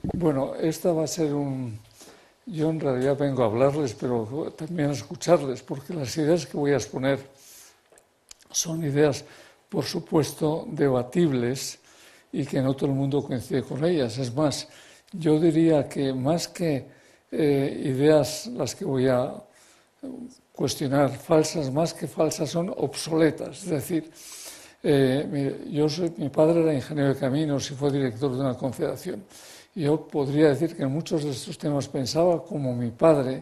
Bueno, esta va a ser un... Yo en realidad vengo a hablarles, pero también a escucharles, porque las ideas que voy a exponer son ideas, por supuesto, debatibles y que no todo el mundo coincide con ellas. Es más, yo diría que más que ideas las que voy a cuestionar falsas, más que falsas, son obsoletas. Es decir, mi padre era ingeniero de caminos y fue director de una confederación. Yo podría decir que en muchos de estos temas pensaba como mi padre,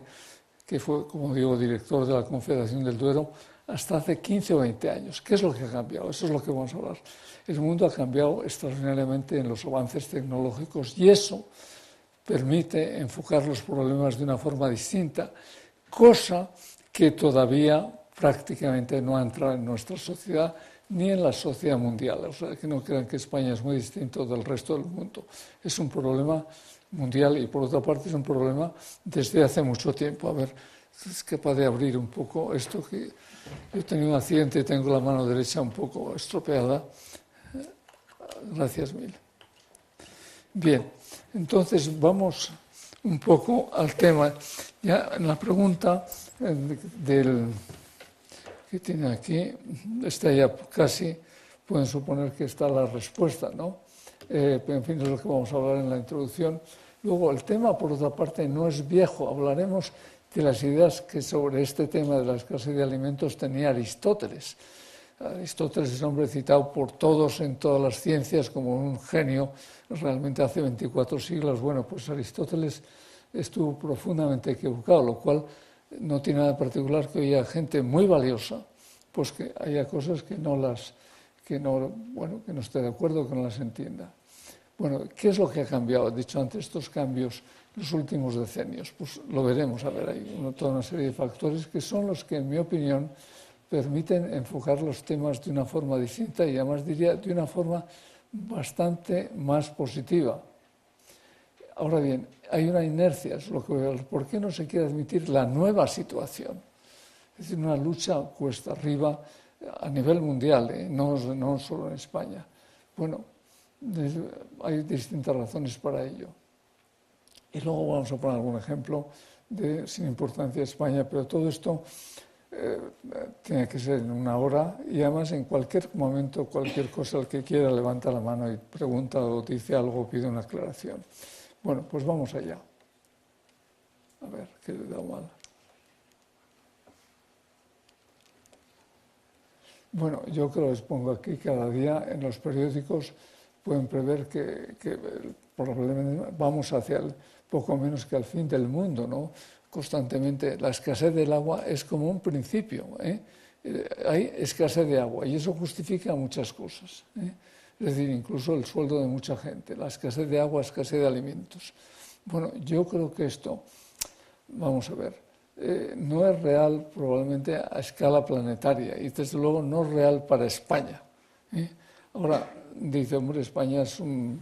que fue, como digo, director de la Confederación del Duero, hasta hace 15 o 20 años. ¿Qué es lo que ha cambiado? Eso es lo que vamos a hablar. El mundo ha cambiado extraordinariamente en los avances tecnológicos y eso permite enfocar los problemas de una forma distinta, cosa que todavía prácticamente no ha entrado en nuestra sociedad ni en la sociedad mundial. O sea, que no crean que España es muy distinto del resto del mundo. Es un problema mundial y, por otra parte, es un problema desde hace mucho tiempo. A ver, es capaz de abrir un poco esto, que yo he tenido un accidente y tengo la mano derecha un poco estropeada. Gracias mil. Bien, entonces vamos un poco al tema. Ya en la pregunta que tiene aquí, está ya casi, pueden suponer que está la respuesta, ¿no? Pero en fin, es lo que vamos a hablar en la introducción. Luego, el tema, por otra parte, no es viejo. Hablaremos de las ideas que sobre este tema de la escasez de alimentos tenía Aristóteles. Aristóteles es un hombre citado por todos en todas las ciencias como un genio, realmente hace 24 siglos. Bueno, pues Aristóteles estuvo profundamente equivocado, lo cual no tiene nada de particular que haya gente muy valiosa, pues que haya cosas que no esté de acuerdo, que no las entienda. Bueno, ¿qué es lo que ha cambiado? He dicho antes, estos cambios en los últimos decenios. Pues lo veremos, a ver, hay toda una serie de factores que son los que, en mi opinión, permiten enfocar los temas de una forma distinta y además diría de una forma bastante más positiva. Ahora bien, hay una inercia, es lo que voy a ver. ¿Por qué no se quiere admitir la nueva situación? Es decir, una lucha cuesta arriba a nivel mundial, no solo en España. Bueno, hay distintas razones para ello. Y luego vamos a poner algún ejemplo sin importancia España, pero todo esto tiene que ser en una hora y además en cualquier momento, cualquier cosa, el que quiera levanta la mano y pregunta o dice algo o pide una aclaración. Bueno, pues vamos allá. A ver, ¿qué le da mal? Bueno, yo que lo expongo aquí cada día en los periódicos pueden prever que probablemente vamos hacia el poco menos que al fin del mundo, ¿no? Constantemente la escasez del agua es como un principio, ¿eh? Hay escasez de agua y eso justifica muchas cosas, ¿eh? Es decir, incluso el sueldo de mucha gente, la escasez de agua, escasez de alimentos. Bueno, yo creo que esto, vamos a ver, no es real probablemente a escala planetaria y desde luego no es real para España, ¿eh? Ahora, dice, hombre, España somos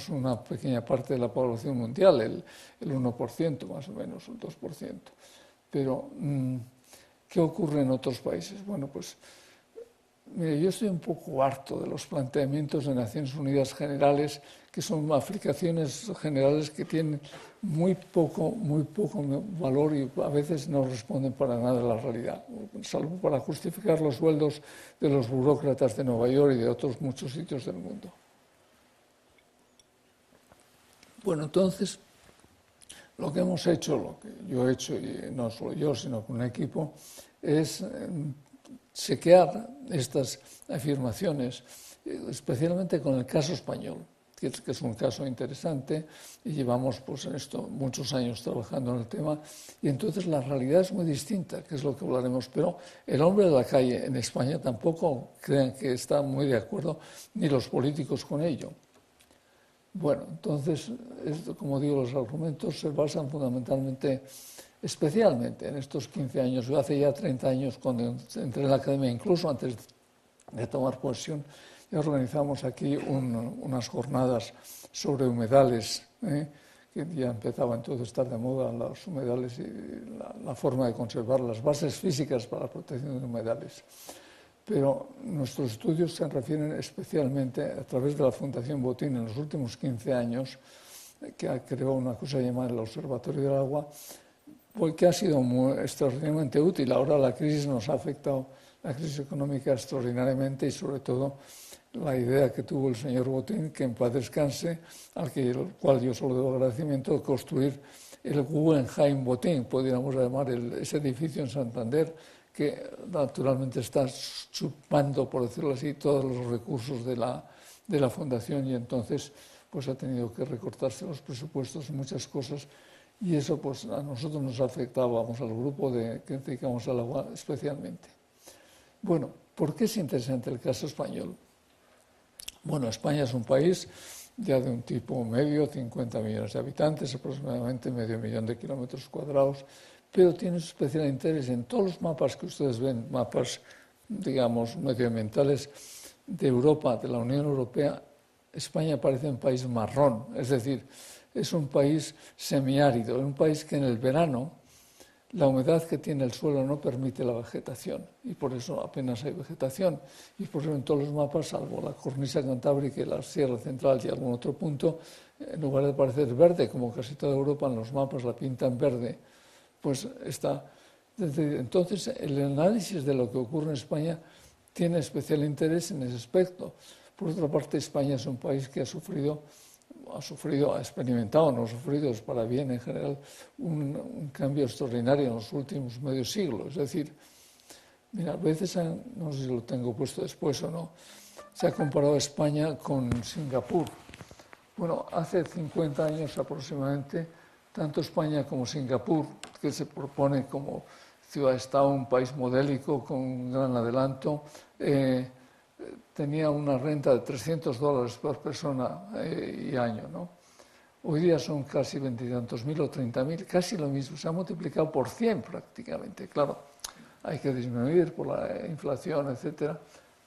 una pequeña parte de la población mundial, el 1% más o menos, el 2%. Pero, ¿qué ocurre en otros países? Bueno, pues, mire, yo estoy un poco harto de los planteamientos de Naciones Unidas generales, que son aplicaciones generales que tienen muy poco valor y a veces no responden para nada a la realidad, salvo para justificar los sueldos de los burócratas de Nueva York y de otros muchos sitios del mundo. Bueno, entonces, lo que hemos hecho, lo que yo he hecho, y no solo yo, sino con un equipo, es chequear estas afirmaciones, especialmente con el caso español, que es un caso interesante y llevamos pues en esto muchos años trabajando en el tema y entonces la realidad es muy distinta, que es lo que hablaremos, pero el hombre de la calle en España tampoco crean que está muy de acuerdo ni los políticos con ello. Bueno, entonces, como digo, los argumentos se basan fundamentalmente, especialmente en estos 15 años. Yo hace ya 30 años, cuando entré en la academia, incluso antes de tomar posesión, ya organizamos aquí unas jornadas sobre humedales, que ya empezaba entonces a estar de moda los humedales y la forma de conservar las bases físicas para la protección de humedales. pero nuestros estudios se refieren especialmente a través de la Fundación Botín en los últimos 15 años, que ha creado una cosa llamada el Observatorio del Agua, porque ha sido extraordinariamente útil. Ahora la crisis nos ha afectado, la crisis económica extraordinariamente, y sobre todo la idea que tuvo el señor Botín, que en paz descanse, al cual yo solo debo agradecimiento, de construir el Guggenheim Botín, podríamos llamar ese edificio en Santander, que naturalmente está chupando, por decirlo así, todos los recursos de la fundación, y entonces pues ha tenido que recortarse los presupuestos y muchas cosas, y eso pues a nosotros nos afectaba, vamos, al grupo que dedicamos al agua especialmente. Bueno, ¿por qué es interesante el caso español? Bueno, España es un país ya de un tipo medio, 50 millones de habitantes, aproximadamente medio millón de kilómetros cuadrados, pero tiene especial interés en todos los mapas que ustedes ven, mapas, digamos, medioambientales de Europa, de la Unión Europea. España parece un país marrón, es decir, es un país semiárido, un país que en el verano la humedad que tiene el suelo no permite la vegetación, y por eso apenas hay vegetación. Y por eso en todos los mapas, salvo la cornisa cantábrica y la Sierra Central y algún otro punto, en lugar de parecer verde, como casi toda Europa, en los mapas la pintan verde, pues está. Entonces, el análisis de lo que ocurre en España tiene especial interés en ese aspecto. Por otra parte, España es un país que ha experimentado, no ha sufrido, es para bien en general, un cambio extraordinario en los últimos medio siglo. Es decir, mira, a veces, no sé si lo tengo puesto después o no, se ha comparado España con Singapur. Bueno, hace 50 años aproximadamente, tanto España como Singapur, que se propone como ciudad-estado, un país modélico con un gran adelanto, tenía una renta de $300 por persona y año, ¿no? Hoy día son casi 20 y tantos mil o 30.000, casi lo mismo, se ha multiplicado por 100 prácticamente. Claro, hay que disminuir por la inflación, etcétera,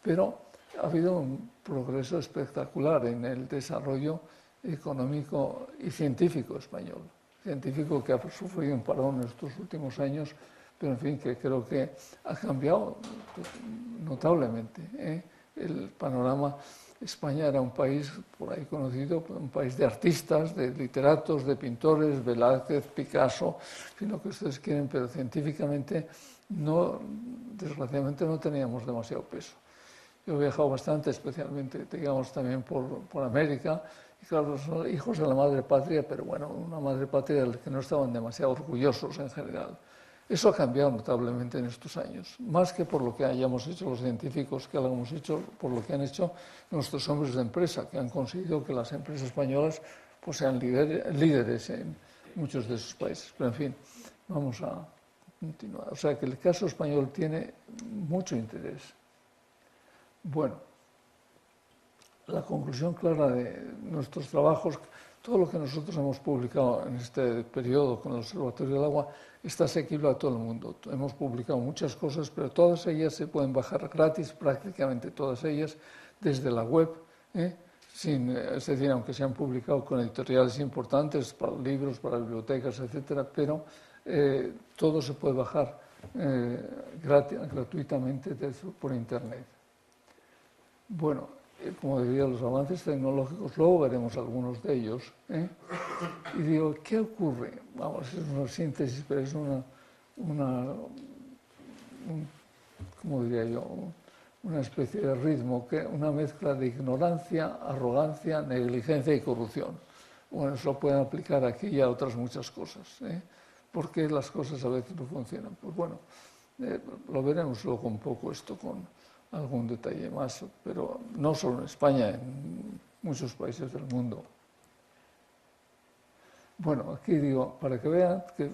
pero ha habido un progreso espectacular en el desarrollo económico y científico español. Científico que ha sufrido un parón en estos últimos años, pero en fin, que creo que ha cambiado notablemente, el panorama. España era un país por ahí conocido, un país de artistas, de literatos, de pintores, Velázquez, Picasso, en lo que ustedes quieren, pero científicamente desgraciadamente no teníamos demasiado peso. Yo he viajado bastante, especialmente, digamos, también por América, y claro, son hijos de la madre patria, pero bueno, una madre patria de la que no estaban demasiado orgullosos en general. Eso ha cambiado notablemente en estos años, más que por lo que hayamos hecho los científicos, que lo hemos hecho, por lo que han hecho nuestros hombres de empresa, que han conseguido que las empresas españolas pues, sean líderes en muchos de esos países. Pero en fin, vamos a continuar. O sea que el caso español tiene mucho interés. Bueno, la conclusión clara de nuestros trabajos, todo lo que nosotros hemos publicado en este periodo con el Observatorio del Agua está asequible a todo el mundo. Hemos publicado muchas cosas, pero todas ellas se pueden bajar gratis, prácticamente todas ellas, desde la web, es decir, aunque se han publicado con editoriales importantes para libros, para bibliotecas, etcétera, pero todo se puede bajar gratuitamente por Internet. Bueno, como decía, los avances tecnológicos, luego veremos algunos de ellos. Y digo, ¿qué ocurre? Vamos, es una síntesis, pero es ¿cómo diría yo? Una especie de ritmo, una mezcla de ignorancia, arrogancia, negligencia y corrupción. Bueno, eso lo pueden aplicar aquí y a otras muchas cosas. ¿Por qué las cosas a veces no funcionan? Pues bueno, lo veremos luego un poco esto con algún detalle más, pero no solo en España, en muchos países del mundo. Bueno, aquí digo, para que vean que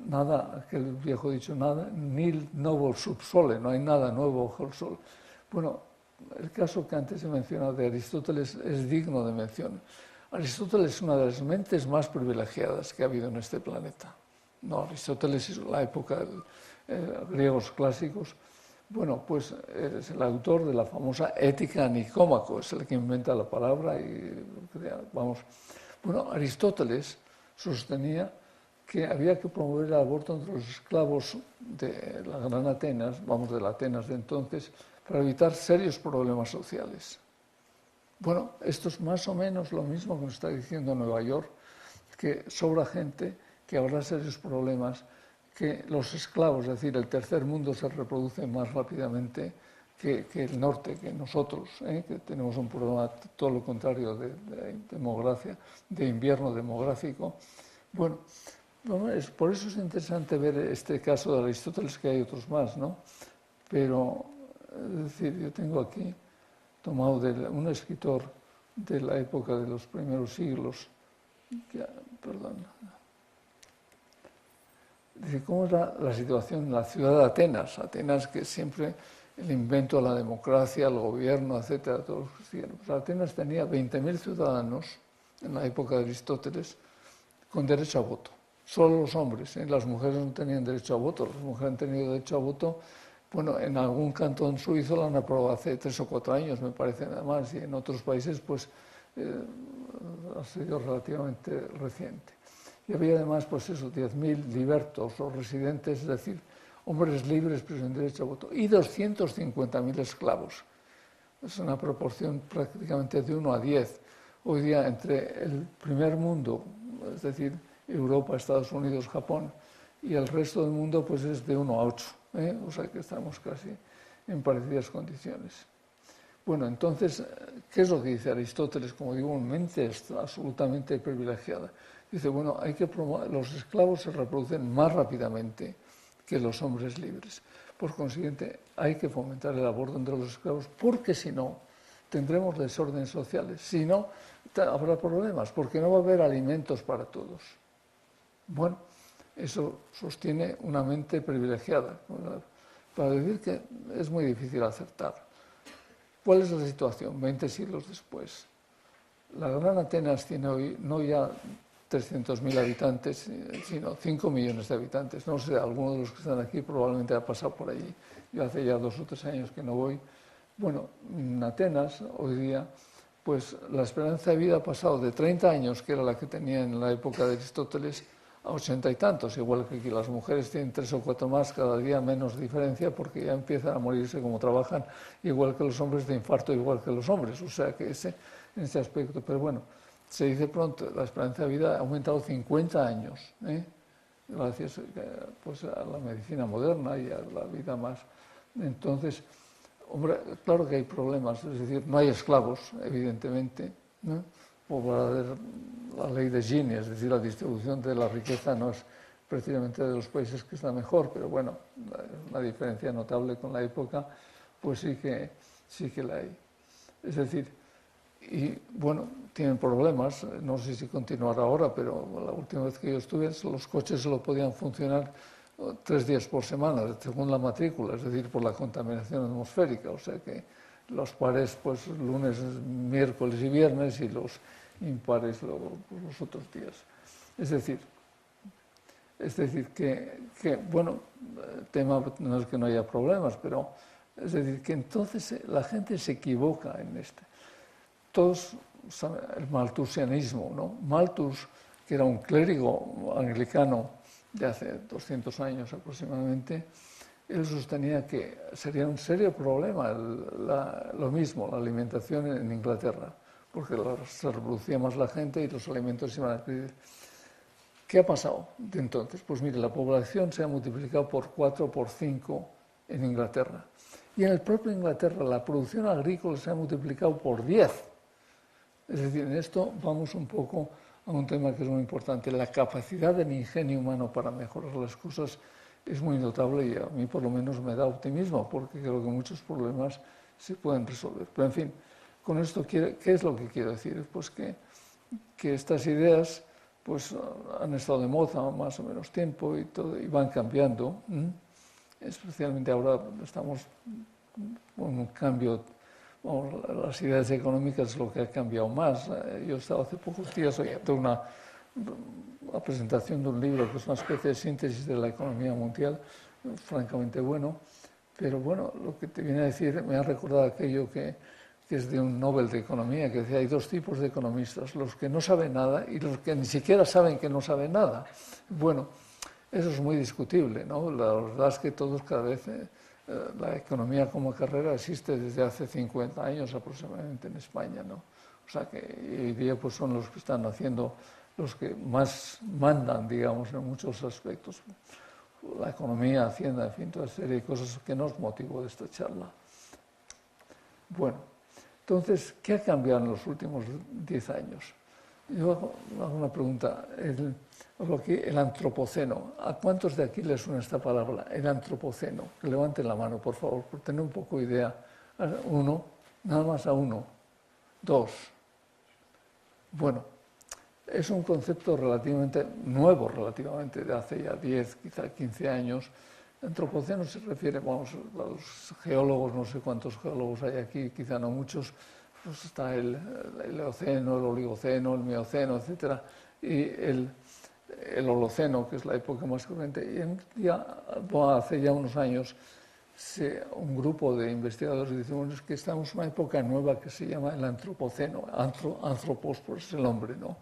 nada, aquel viejo dicho, nada, nil novo sub sole, no hay nada nuevo bajo el sol. Bueno, el caso que antes he mencionado de Aristóteles es digno de mención. Aristóteles es una de las mentes más privilegiadas que ha habido en este planeta. No, Aristóteles es la época de griegos clásicos. Bueno, pues es el autor de la famosa Ética Nicómaco, es el que inventa la palabra y vamos. Bueno, Aristóteles sostenía que había que promover el aborto entre los esclavos de la Gran Atenas, vamos, de la Atenas de entonces, para evitar serios problemas sociales. Bueno, esto es más o menos lo mismo que nos está diciendo Nueva York, que sobra gente, que habrá serios problemas, que los esclavos, es decir, el tercer mundo se reproduce más rápidamente que el norte, que nosotros, que tenemos un problema todo lo contrario de demografía, de invierno demográfico. Bueno, por eso es interesante ver este caso de Aristóteles, que hay otros más, ¿no? Pero, es decir, yo tengo aquí tomado de un escritor de la época de los primeros siglos, dice, ¿cómo era la situación en la ciudad de Atenas? Atenas, que siempre el invento de la democracia, el gobierno, etcétera, todos los cristianos. Pues Atenas tenía 20.000 ciudadanos en la época de Aristóteles con derecho a voto. Solo los hombres, las mujeres no tenían derecho a voto. Las mujeres han tenido derecho a voto, bueno, en algún cantón suizo lo han aprobado hace 3 o 4 años, me parece, nada más, y en otros países, pues, ha sido relativamente reciente. Y había además, pues eso, 10.000 libertos o residentes, es decir, hombres libres pero sin derecho a voto, y 250.000 esclavos. Es una proporción prácticamente de 1 a 10. Hoy día, entre el primer mundo, es decir, Europa, Estados Unidos, Japón, y el resto del mundo, pues es de 1 a 8. O sea que estamos casi en parecidas condiciones. Bueno, entonces, ¿qué es lo que dice Aristóteles? Como digo, una mente absolutamente privilegiada. Dice, bueno, los esclavos se reproducen más rápidamente que los hombres libres. Por consiguiente, hay que fomentar el aborto entre los esclavos, porque si no, tendremos desórdenes sociales. Si no, habrá problemas, porque no va a haber alimentos para todos. Bueno, eso sostiene una mente privilegiada, para decir que es muy difícil acertar. ¿Cuál es la situación 20 siglos después? La Gran Atenas tiene hoy no ya 300.000 habitantes, sino 5 millones de habitantes. No sé, alguno de los que están aquí probablemente ha pasado por allí. Yo hace ya 2 o 3 años que no voy. Bueno, en Atenas, hoy día, pues la esperanza de vida ha pasado de 30 años, que era la que tenía en la época de Aristóteles, a 80 y tantos, igual que aquí las mujeres tienen 3 o 4 más, cada día menos diferencia, porque ya empiezan a morirse como trabajan, igual que los hombres de infarto, igual que los hombres, o sea que en ese aspecto, pero bueno, se dice pronto, la esperanza de vida ha aumentado 50 años, gracias pues, a la medicina moderna y a la vida más. Entonces, hombre, claro que hay problemas, es decir, no hay esclavos, evidentemente, ¿no? Por la ley de Gini, es decir, la distribución de la riqueza no es precisamente de los países que está mejor, pero bueno, una diferencia notable con la época, pues sí que la hay. Es decir, y bueno, tienen problemas, no sé si continuará ahora, pero la última vez que yo estuve, los coches solo podían funcionar 3 días por semana, según la matrícula, es decir, por la contaminación atmosférica, o sea que los pares, pues lunes, miércoles y viernes, y los impares luego pues, los otros días. Es decir que, bueno, el tema no es que no haya problemas, pero es decir que entonces la gente se equivoca en este. Todos saben el malthusianismo, ¿no? Malthus, que era un clérigo anglicano de hace 200 años aproximadamente, él sostenía que sería un serio problema lo mismo, la alimentación en Inglaterra, porque se reproducía más la gente y los alimentos iban a adquirir. ¿Qué ha pasado de entonces? Pues mire, la población se ha multiplicado por 4 o por 5 en Inglaterra. Y en el propio Inglaterra la producción agrícola se ha multiplicado por 10. Es decir, en esto vamos un poco a un tema que es muy importante. La capacidad del ingenio humano para mejorar las cosas es muy notable y a mí por lo menos me da optimismo, porque creo que muchos problemas se pueden resolver. Pero en fin, con esto, ¿qué es lo que quiero decir? Pues que estas ideas pues, han estado de moda más o menos tiempo y, todo, y van cambiando. Especialmente ahora estamos con un cambio. Bueno, las ideas económicas es lo que ha cambiado más. Yo he estado hace pocos días oyendo una presentación de un libro que es una especie de síntesis de la economía mundial, francamente bueno, pero bueno, lo que te viene a decir me ha recordado aquello que es de un Nobel de Economía, que decía, hay 2 tipos de economistas, los que no saben nada y los que ni siquiera saben que no saben nada. Bueno, eso es muy discutible, ¿no? La verdad es que todos cada vez La economía como carrera existe desde hace 50 años aproximadamente en España, ¿no? O sea que hoy día pues son los que están haciendo, los que más mandan, digamos, en muchos aspectos. La economía, Hacienda, en fin, toda serie de cosas que nos motivó de esta charla. Bueno, entonces, ¿qué ha cambiado en los últimos 10 años? Yo hago una pregunta. El antropoceno. ¿A cuántos de aquí les suena esta palabra? El antropoceno. Que levanten la mano, por favor, por tener un poco de idea. Uno, nada más a uno. Dos. Bueno, es un concepto relativamente nuevo, de hace ya 10, quizá 15 años. El antropoceno se refiere, vamos, a los geólogos, no sé cuántos geólogos hay aquí, quizá no muchos, pues está el Eoceno, el Oligoceno, el Mioceno, etc. Y el Holoceno, que es la época más corriente. Y hace ya unos años, un grupo de investigadores decimos que estamos en una época nueva que se llama el Antropoceno. Antropos, pues es el hombre, ¿no?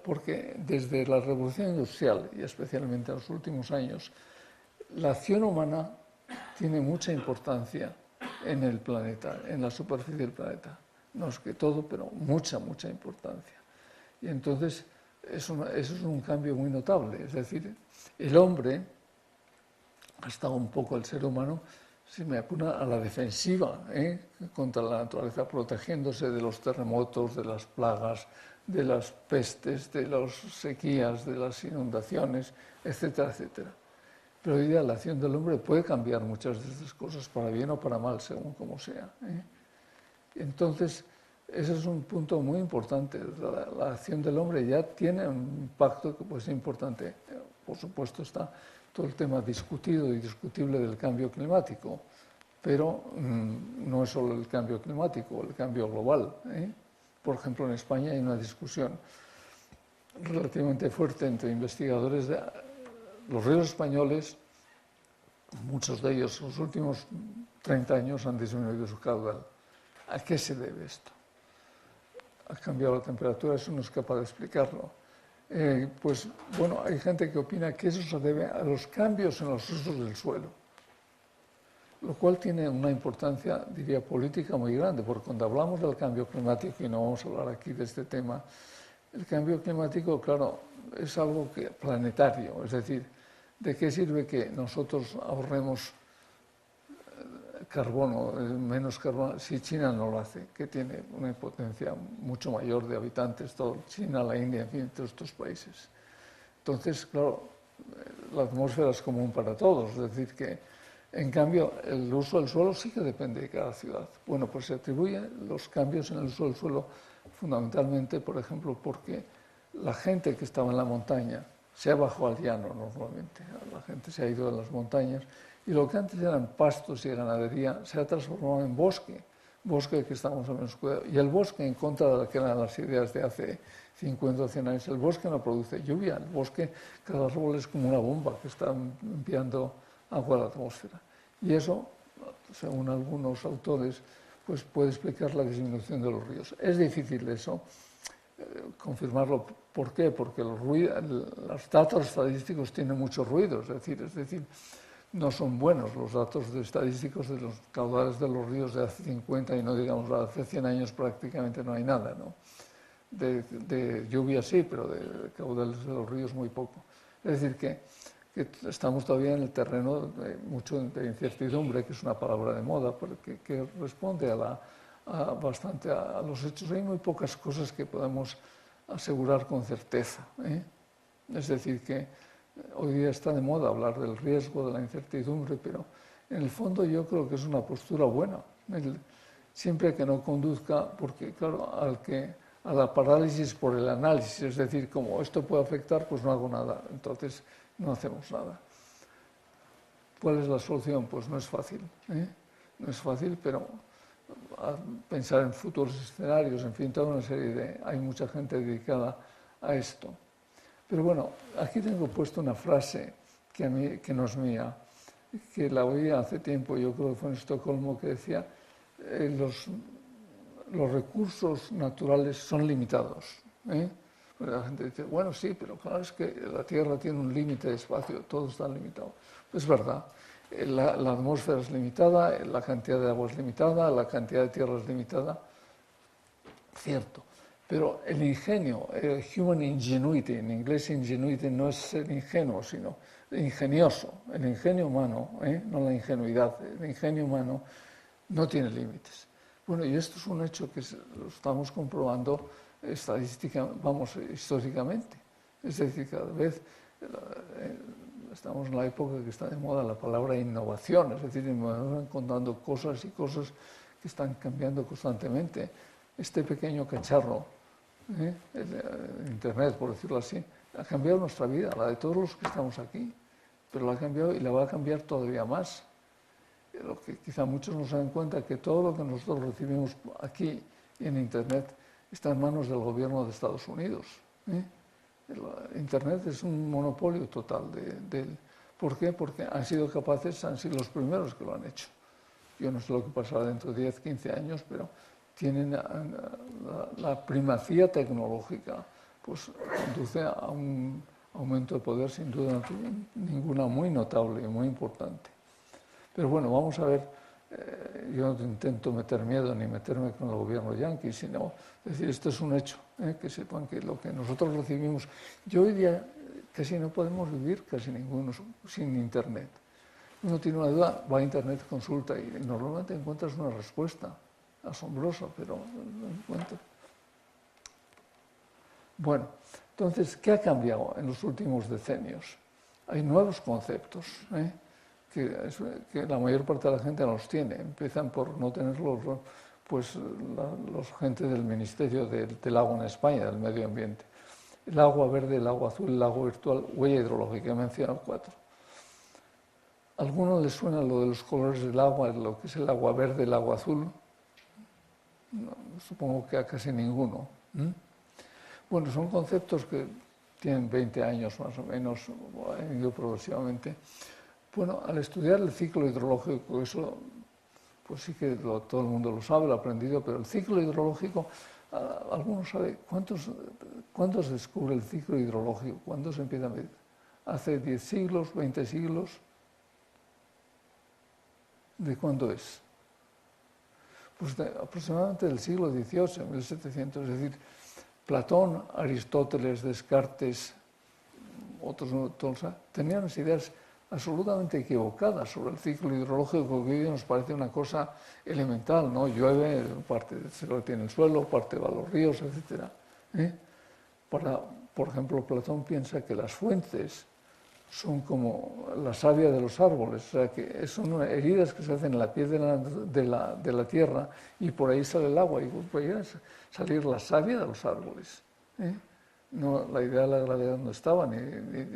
Porque desde la Revolución Industrial, y especialmente en los últimos años, la acción humana tiene mucha importancia en el planeta, en la superficie del planeta. No es que todo, pero mucha importancia. Y entonces, eso es un cambio muy notable. Es decir, el hombre ha estado un poco, el ser humano, se me apura a la defensiva contra la naturaleza, protegiéndose de los terremotos, de las plagas, de las pestes, de las sequías, de las inundaciones, etcétera, etcétera. Pero hoy día la acción del hombre puede cambiar muchas de estas cosas, para bien o para mal, según como sea. Entonces, ese es un punto muy importante. La acción del hombre ya tiene un impacto que puede ser importante. Por supuesto está todo el tema discutido y discutible del cambio climático, pero no es solo el cambio climático, el cambio global. Por ejemplo, en España hay una discusión relativamente fuerte entre investigadores de los ríos españoles. Muchos de ellos en los últimos 30 años han disminuido su caudal. ¿A qué se debe esto? Ha cambiado la temperatura, eso no es capaz de explicarlo. Pues bueno, hay gente que opina que eso se debe a los cambios en los usos del suelo, lo cual tiene una importancia, diría, política muy grande, porque cuando hablamos del cambio climático, y no vamos a hablar aquí de este tema, el cambio climático, claro, es algo planetario, es decir, ¿de qué sirve que nosotros ahorremos carbono, menos carbono, si China no lo hace, que tiene una potencia mucho mayor de habitantes, todo China, la India, en fin, todos estos países? Entonces, claro, la atmósfera es común para todos, es decir, que en cambio el uso del suelo sí que depende de cada ciudad. Bueno, pues se atribuyen los cambios en el uso del suelo fundamentalmente, por ejemplo, porque la gente que estaba en la montaña se ha bajado al llano normalmente, la gente se ha ido a las montañas, y lo que antes eran pastos y ganadería se ha transformado en bosque que estamos a menos cuidado. Y el bosque, en contra de lo que eran las ideas de hace 50 o 100 años, el bosque no produce lluvia, el bosque, cada árbol es como una bomba que está enviando agua a la atmósfera. Y eso, según algunos autores, pues puede explicar la disminución de los ríos. Es difícil eso, confirmarlo. ¿Por qué? Porque los datos estadísticos tienen mucho ruido, es decir, no son buenos los datos estadísticos de los caudales de los ríos de hace 50 y no digamos de hace 100 años prácticamente no hay nada, ¿no? De lluvia sí, pero de caudales de los ríos muy poco. Es decir, que estamos todavía en el terreno de incertidumbre, que es una palabra de moda, porque que responde bastante a los hechos. Hay muy pocas cosas que podemos asegurar con certeza. Es decir, que hoy día está de moda hablar del riesgo, de la incertidumbre, pero en el fondo yo creo que es una postura buena. Siempre que no conduzca, porque claro, a la parálisis por el análisis, es decir, como esto puede afectar, pues no hago nada, entonces no hacemos nada. ¿Cuál es la solución? Pues no es fácil, no es fácil, pero pensar en futuros escenarios, en fin, toda una serie hay mucha gente dedicada a esto. Pero bueno, aquí tengo puesto una frase que no es mía, que la oí hace tiempo, yo creo que fue en Estocolmo, que decía, los recursos naturales son limitados. La gente dice, bueno, sí, pero claro, es que la Tierra tiene un límite de espacio, todo está limitado. Es verdad. La atmósfera es limitada, la cantidad de agua es limitada, la cantidad de tierra es limitada. Cierto. Pero el ingenio, human ingenuity, en inglés ingenuity no es ser ingenuo, sino ingenioso. El ingenio humano, no la ingenuidad, el ingenio humano no tiene límites. Bueno, y esto es un hecho que lo estamos comprobando históricamente. Es decir, cada vez estamos en la época que está de moda la palabra innovación, es decir, me van encontrando cosas y cosas que están cambiando constantemente. Este pequeño cacharro, el Internet, por decirlo así, ha cambiado nuestra vida, la de todos los que estamos aquí, pero la ha cambiado y la va a cambiar todavía más. Lo que quizá muchos no se dan cuenta que todo lo que nosotros recibimos aquí en Internet está en manos del gobierno de Estados Unidos. Internet es un monopolio total ¿por qué? Porque han sido los primeros que lo han hecho. Yo no sé lo que pasará dentro de 10, 15 años, pero tienen la primacía tecnológica, pues conduce a un aumento de poder sin duda ninguna muy notable y muy importante. Pero bueno, vamos a ver, yo no intento meter miedo ni meterme con el gobierno yanqui, sino decir, esto es un hecho, que sepan que lo que nosotros recibimos, yo hoy día casi no podemos vivir casi ninguno sin Internet. Uno tiene una duda, va a Internet, consulta y normalmente encuentras una respuesta asombrosa, pero no encuentro. Bueno, entonces, ¿qué ha cambiado en los últimos decenios? Hay nuevos conceptos, que la mayor parte de la gente no los tiene. Empiezan por no tenerlos, pues los gente del Ministerio del Agua en España, del Medio Ambiente. El agua verde, el agua azul, el agua virtual, huella hidrológica, he mencionado 4. ¿A alguno le suena lo de los colores del agua, lo que es el agua verde, el agua azul? No, supongo que a casi ninguno. Bueno, son conceptos que tienen 20 años más o menos, han ido progresivamente. Bueno, al estudiar el ciclo hidrológico, eso pues sí que todo el mundo lo sabe, lo ha aprendido, pero el ciclo hidrológico, ¿alguno sabe cuándo se descubre el ciclo hidrológico? ¿Cuándo se empieza a medir? ¿Hace 10 siglos, 20 siglos? ¿De cuándo es? Pues aproximadamente del siglo XVIII, 1700, es decir, Platón, Aristóteles, Descartes, otros tenían unas ideas absolutamente equivocadas sobre el ciclo hidrológico, que hoy nos parece una cosa elemental, ¿no? Llueve, parte se lo tiene el suelo, parte va a los ríos, etc. Por ejemplo, Platón piensa que las fuentes son como la savia de los árboles, o sea, que son heridas que se hacen en la piel de la tierra y por ahí sale el agua y por ahí salir la savia de los árboles. No, la idea de la gravedad no estaba, ni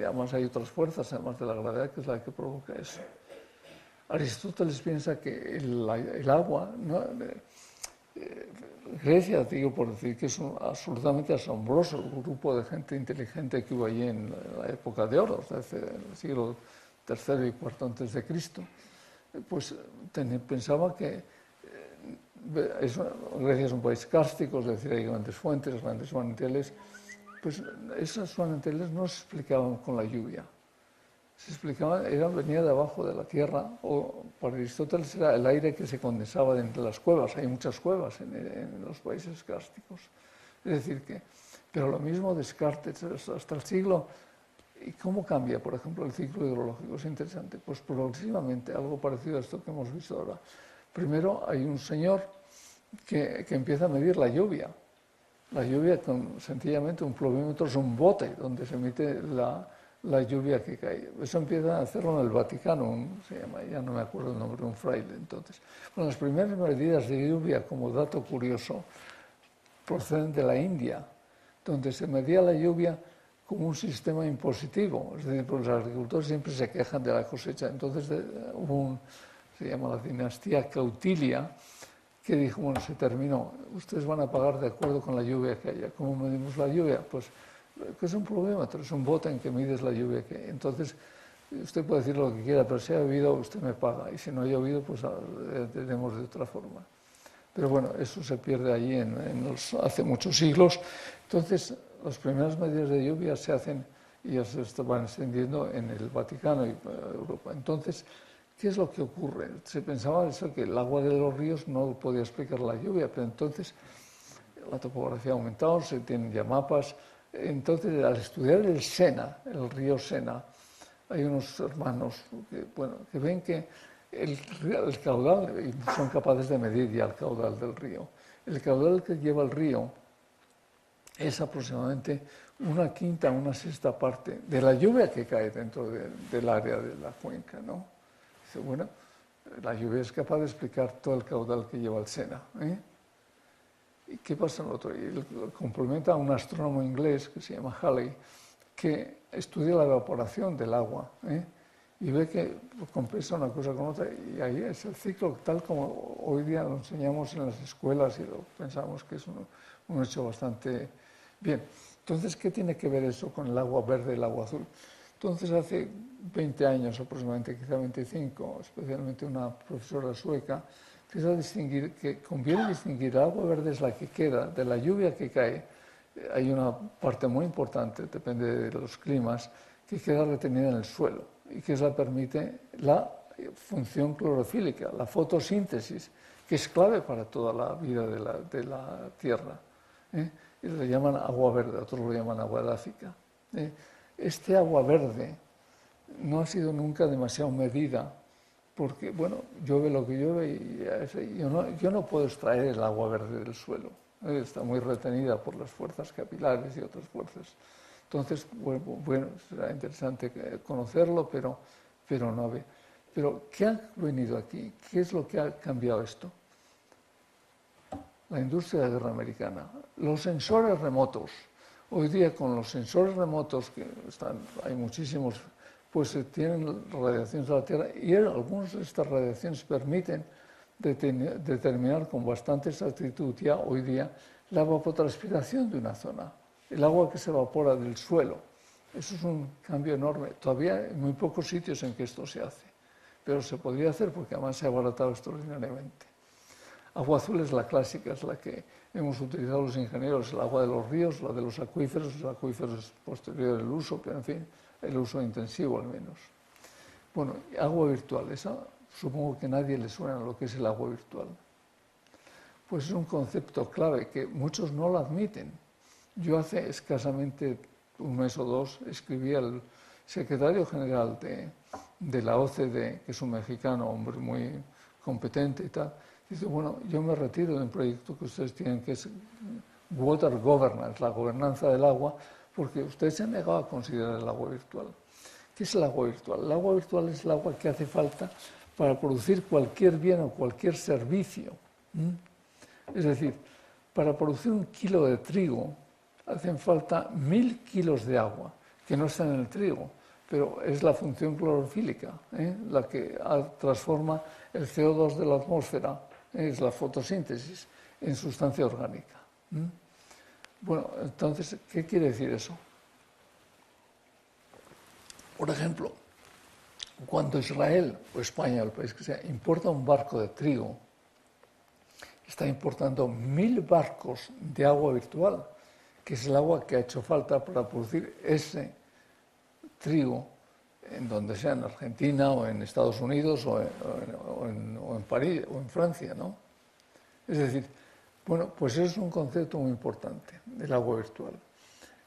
además hay otras fuerzas, además de la gravedad, que es la que provoca eso. Aristóteles piensa que el agua, ¿no? Grecia, digo por decir que es absolutamente asombroso el grupo de gente inteligente que hubo allí en la época de oro, desde el siglo III y IV antes de Cristo, pues pensaba que Grecia es un país kárstico, es decir, hay grandes fuentes, grandes manantiales. Pues esos manantiales no se explicaban con la lluvia, se explicaban, venía de abajo de la tierra, o para Aristóteles era el aire que se condensaba de entre las cuevas. Hay muchas cuevas en los países kársticos. Es decir que, pero lo mismo Descartes hasta el siglo. ¿Y cómo cambia, por ejemplo, el ciclo hidrológico? Es interesante. Pues progresivamente, algo parecido a esto que hemos visto ahora. Primero hay un señor que empieza a medir la lluvia. La lluvia con sencillamente un pluviómetro es un bote donde se mide la lluvia que cae. Eso empieza a hacerlo en el Vaticano, se llama, ya no me acuerdo el nombre, un fraile entonces. Bueno, las primeras medidas de lluvia, como dato curioso, proceden de la India, donde se medía la lluvia como un sistema impositivo. Es decir, pues los agricultores siempre se quejan de la cosecha. Entonces hubo se llama la dinastía Cautilia, que dijo, bueno, se terminó, ustedes van a pagar de acuerdo con la lluvia que haya. ¿Cómo medimos la lluvia? Pues que es un pluviómetro, es un bote en que mides la lluvia que hay. Entonces, usted puede decir lo que quiera, pero si ha llovido, usted me paga, y si no ha llovido, pues tenemos de otra forma. Pero bueno, eso se pierde allí hace muchos siglos. Entonces, las primeras medidas de lluvia se hacen y ya se van extendiendo en el Vaticano y Europa. Entonces, ¿qué es lo que ocurre? Se pensaba eso, que el agua de los ríos no podía explicar la lluvia, pero entonces la topografía ha aumentado, se tienen ya mapas. Entonces, al estudiar el Sena, el río Sena, hay unos hermanos que ven que el caudal, y son capaces de medir ya el caudal del río. El caudal que lleva el río es aproximadamente una quinta, una sexta parte de la lluvia que cae dentro del área de la cuenca, ¿no? Dice, bueno, la lluvia es capaz de explicar todo el caudal que lleva el Sena, ¿eh? ¿Y qué pasa en el otro? Y complementa a un astrónomo inglés que se llama Halley, que estudia la evaporación del agua, ¿eh? Y ve que compensa una cosa con otra, y ahí es el ciclo tal como hoy día lo enseñamos en las escuelas y lo pensamos que es un hecho bastante bien. Entonces, ¿qué tiene que ver eso con el agua verde y el agua azul? Entonces, hace 20 años aproximadamente, quizá 25, especialmente una profesora sueca, que conviene distinguir, el agua verde es la que queda de la lluvia que cae. Hay una parte muy importante, depende de los climas, que queda retenida en el suelo y que eso permite la función clorofílica, la fotosíntesis, que es clave para toda la vida de la Tierra, ¿eh? Y le llaman agua verde, otros lo llaman agua edáfica. Este agua verde no ha sido nunca demasiado medida, porque, bueno, llueve lo que llueve y yo no puedo extraer el agua verde del suelo. Está muy retenida por las fuerzas capilares y otras fuerzas. Entonces, bueno, será interesante conocerlo, pero no ve. Pero, ¿qué ha venido aquí? ¿Qué es lo que ha cambiado esto? La industria de la guerra americana. Los sensores remotos. Hoy día, con los sensores remotos, hay muchísimos, pues tienen radiaciones a la Tierra, y algunas de estas radiaciones permiten determinar con bastante exactitud ya hoy día la evapotranspiración de una zona, el agua que se evapora del suelo. Eso es un cambio enorme. Todavía hay muy pocos sitios en que esto se hace, pero se podría hacer porque además se ha abaratado extraordinariamente. Agua azul es la clásica, es la que hemos utilizado los ingenieros, el agua de los ríos, la de los acuíferos es posterior el uso, pero en fin, el uso intensivo al menos. Bueno, agua virtual, esa supongo que a nadie le suena lo que es el agua virtual. Pues es un concepto clave que muchos no lo admiten. Yo hace escasamente un mes o dos escribí al secretario general de la OCDE, que es un mexicano, hombre muy competente y tal. Dice, bueno, yo me retiro de un proyecto que ustedes tienen, que es Water Governance, la gobernanza del agua, porque ustedes se han negado a considerar el agua virtual. ¿Qué es el agua virtual? El agua virtual es el agua que hace falta para producir cualquier bien o cualquier servicio. Es decir, para producir 1 kilo de trigo hacen falta 1000 kilos de agua, que no están en el trigo, pero es la función clorofílica, la que transforma el CO2 de la atmósfera, es la fotosíntesis, en sustancia orgánica. Bueno, entonces, ¿qué quiere decir eso? Por ejemplo, cuando Israel o España, el país que sea, importa un barco de trigo, está importando 1000 barcos de agua virtual, que es el agua que ha hecho falta para producir ese trigo en donde sea, en Argentina o en Estados Unidos o en París o en Francia, ¿no? Es decir, bueno, pues eso es un concepto muy importante, el agua virtual.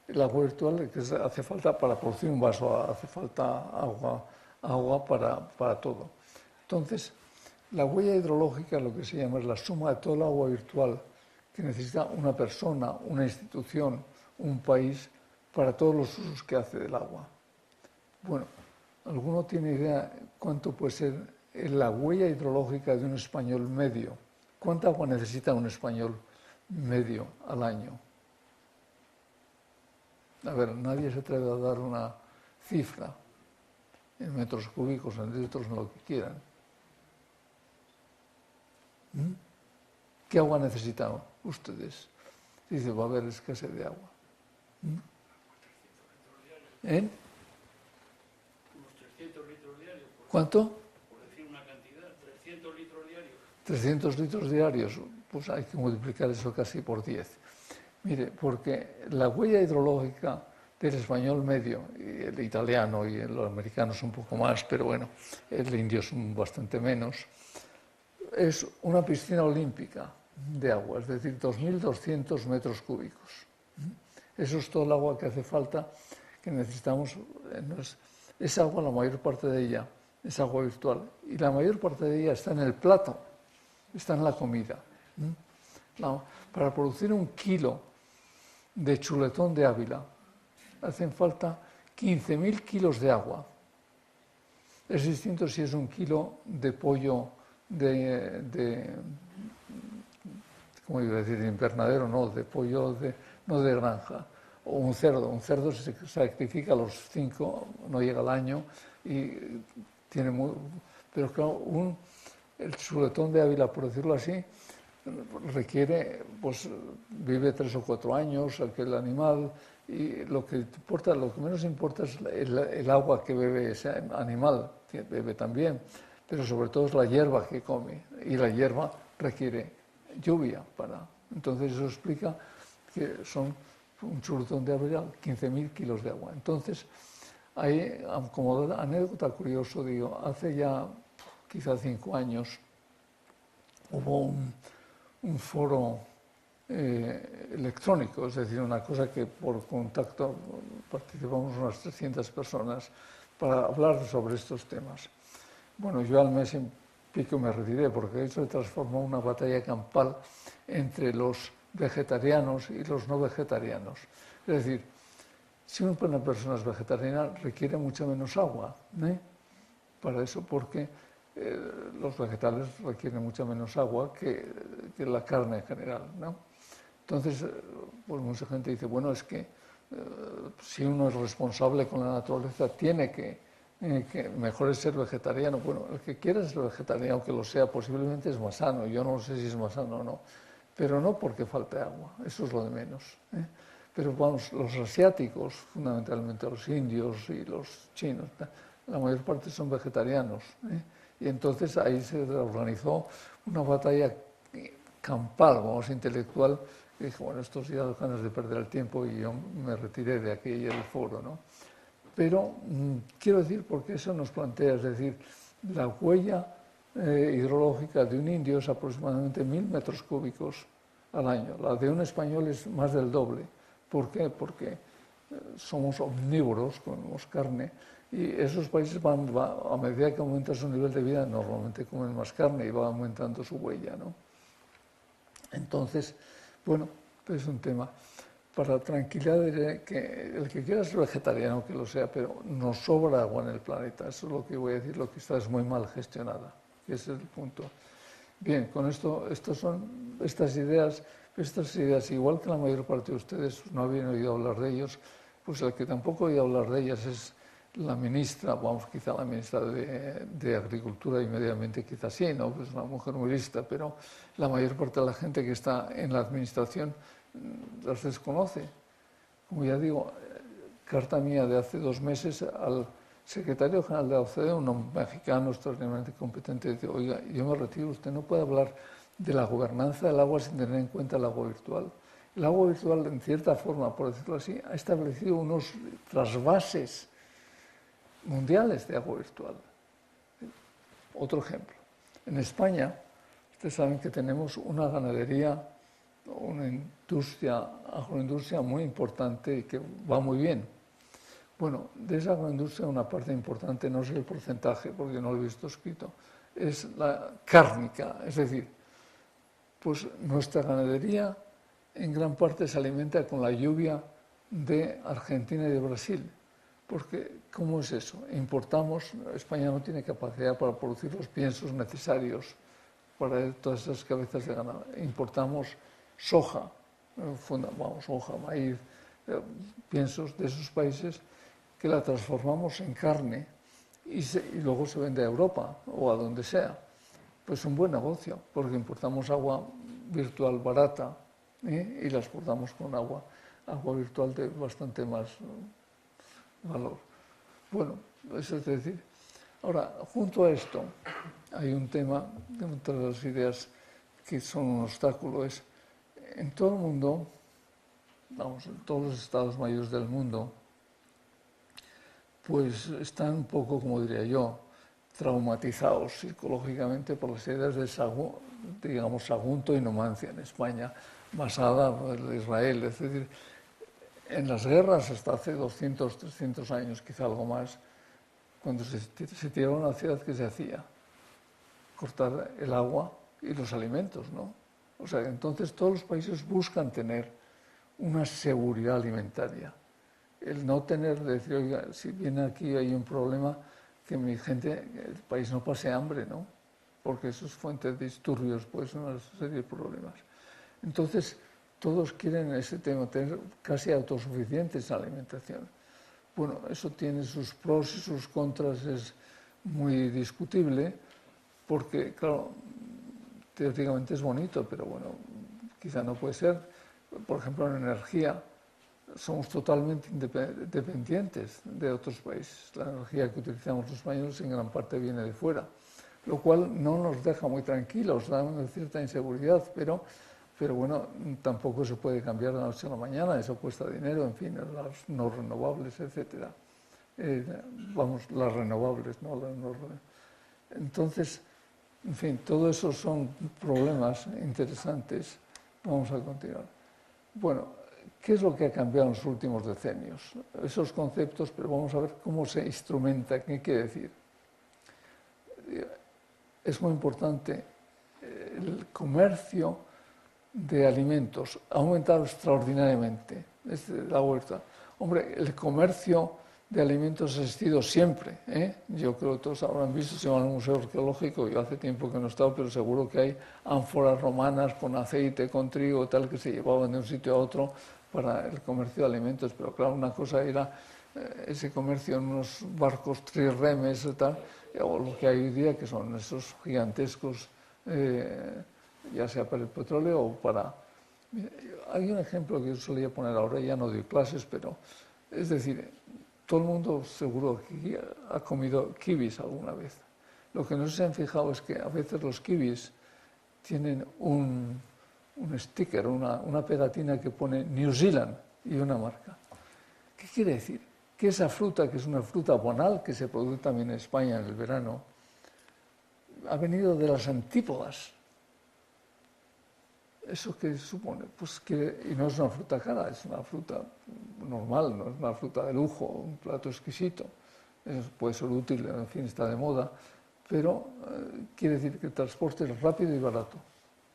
El agua virtual que hace falta para producir un vaso, hace falta agua para todo. Entonces, la huella hidrológica lo que se llama es la suma de todo el agua virtual que necesita una persona, una institución, un país, para todos los usos que hace del agua. Bueno, ¿alguno tiene idea cuánto puede ser la huella hidrológica de un español medio? ¿Cuánta agua necesita un español medio al año? A ver, nadie se atreve a dar una cifra en metros cúbicos, en litros, en lo que quieran. ¿Qué agua necesitan ustedes? Dice, va a haber escasez de agua. ¿En? Unos 300 litros diarios. ¿Cuánto? Por decir una cantidad, 300 litros diarios. 300 litros diarios, pues hay que multiplicar eso casi por 10. Mire, porque la huella hidrológica del español medio, y el italiano y los americanos un poco más, pero bueno, el indio es bastante menos, es una piscina olímpica de agua, es decir, 2.200 metros cúbicos. Eso es todo el agua que hace falta, que necesitamos. Es agua, la mayor parte de ella es agua virtual, y la mayor parte de ella está en el plato, está en la comida. Para producir 1 kilo de chuletón de Ávila hacen falta 15.000 kilos de agua. Es distinto si es 1 kilo de pollo ¿cómo iba a decir? De invernadero, no, de pollo no de granja, o un cerdo. Un cerdo se sacrifica a los 5, no llega al año y tiene muy... Pero claro, el chuletón de Ávila, por decirlo así, requiere, pues vive 3 o 4 años aquel animal, y lo que menos importa es el agua que bebe ese animal, que bebe también, pero sobre todo es la hierba que come, y la hierba requiere lluvia entonces eso explica que son un chuletón de Ávila, 15.000 kilos de agua. Entonces, ahí, como anécdota curioso, digo, hace ya quizá 5 años hubo un foro electrónico, es decir, una cosa que por contacto participamos unas 300 personas para hablar sobre estos temas. Bueno, yo al mes y pico me retiré, porque eso se transformó en una batalla campal entre los vegetarianos y los no vegetarianos. Es decir, si una persona es vegetariana requiere mucha menos agua, para eso, porque los vegetales requieren mucha menos agua que la carne en general, ¿no? Entonces, pues mucha gente dice, bueno, es que si uno es responsable con la naturaleza, tiene que mejor es ser vegetariano. Bueno, el que quiera ser vegetariano, aunque lo sea, posiblemente es más sano. Yo no sé si es más sano o no, pero no porque falte agua, eso es lo de menos. Pero vamos, los asiáticos, fundamentalmente los indios y los chinos, la mayor parte son vegetarianos. Y entonces ahí se organizó una batalla campal, vamos, intelectual, y dije, bueno, estos ya dan ganas de perder el tiempo, y yo me retiré de aquel foro, ¿no? Pero quiero decir, porque eso nos plantea, es decir, la huella hidrológica de un indio es aproximadamente 1.000 metros cúbicos al año. La de un español es más del doble. ¿Por qué? Porque somos omnívoros, comemos carne, y esos países a medida que aumenta su nivel de vida, normalmente comen más carne y va aumentando su huella, ¿no? Entonces, bueno, es un tema. Para tranquilidad diré que el que quiera ser vegetariano, que lo sea, pero nos sobra agua en el planeta. Eso es lo que voy a decir, lo que está es muy mal gestionada, que ese es el punto. Bien, con esto, estas ideas, igual que la mayor parte de ustedes no habían oído hablar de ellos, pues el que tampoco ha oído hablar de ellas es la ministra, vamos, quizá la ministra de Agricultura y Medio Ambiente, quizá sí, ¿no? Pues una mujer muy lista, pero la mayor parte de la gente que está en la administración las desconoce. Como ya digo, carta mía de hace 2 meses al secretario general de la OCDE, un mexicano extraordinariamente competente, dice, oiga, yo me retiro, usted no puede hablar de la gobernanza del agua sin tener en cuenta el agua virtual. El agua virtual, en cierta forma, por decirlo así, ha establecido unos trasvases mundiales de agua virtual. Otro ejemplo. En España, ustedes saben que tenemos una ganadería, una agroindustria muy importante y que va muy bien. Bueno, de esa agroindustria una parte importante, no sé el porcentaje porque no lo he visto escrito, es la cárnica, es decir, pues nuestra ganadería en gran parte se alimenta con la lluvia de Argentina y de Brasil. Porque, ¿cómo es eso? Importamos, España no tiene capacidad para producir los piensos necesarios para todas esas cabezas de ganado. Importamos soja, soja, maíz, piensos de esos países que la transformamos en carne y luego se vende a Europa o a donde sea. Pues un buen negocio, porque importamos agua virtual barata y la exportamos con agua virtual de bastante más valor. Bueno, eso es decir. Ahora, junto a esto, hay un tema, de otras de las ideas que son un obstáculo, es en todo el mundo, vamos, en todos los estados mayores del mundo, pues están un poco, como diría yo, traumatizados psicológicamente por las ideas de digamos, Sagunto y Numancia en España, basada en Israel. Es decir, en las guerras hasta hace 200, 300 años, quizá algo más, cuando se tiraba una ciudad, ¿qué se hacía? Cortar el agua y los alimentos, ¿no? O sea, entonces todos los países buscan tener una seguridad alimentaria. El no tener, decir, oiga, si viene aquí hay un problema, que mi gente, el país no pase hambre, ¿no? Porque eso es fuente de disturbios, pues una serie de problemas. Entonces, todos quieren ese tema, tener casi autosuficientes en alimentación. Bueno, eso tiene sus pros y sus contras, es muy discutible, porque, claro, teóricamente es bonito, pero bueno, quizá no puede ser. Por ejemplo, en energía, somos totalmente dependientes de otros países. La energía que utilizamos los españoles en gran parte viene de fuera, lo cual no nos deja muy tranquilos, da una cierta inseguridad, pero bueno, tampoco se puede cambiar de la noche a la mañana, eso cuesta dinero, en fin, las no renovables, etc. Vamos, las renovables, ¿no? Entonces, en fin, todo eso son problemas interesantes. Vamos a continuar. Bueno, ¿qué es lo que ha cambiado en los últimos decenios? Esos conceptos, pero vamos a ver cómo se instrumenta, qué quiere decir. Es muy importante el comercio de alimentos, ha aumentado extraordinariamente desde la huerta. Hombre, el comercio de alimentos ha existido siempre, ¿eh? Yo creo que todos habrán visto, se llama el Museo Arqueológico, yo hace tiempo que no he estado, pero seguro que hay ánforas romanas con aceite, con trigo, tal, que se llevaban de un sitio a otro para el comercio de alimentos. Pero claro, una cosa era ese comercio en unos barcos trirremes y tal, o lo que hay hoy día, que son esos gigantescos, ya sea para el petróleo o para... Hay un ejemplo que yo solía poner ahora, ya no doy clases, pero es decir, todo el mundo seguro que ha comido kibis alguna vez. Lo que no se han fijado es que a veces los kibis tienen un sticker, una pegatina que pone New Zealand y una marca. ¿Qué quiere decir? Que esa fruta, que es una fruta bonal, que se produce también en España en el verano, ha venido de las antípodas. ¿Eso qué supone? Pues que, y no es una fruta cara, es una fruta normal, no es una fruta de lujo, un plato exquisito. Eso puede ser útil, en fin, está de moda, pero quiere decir que el transporte es rápido y barato.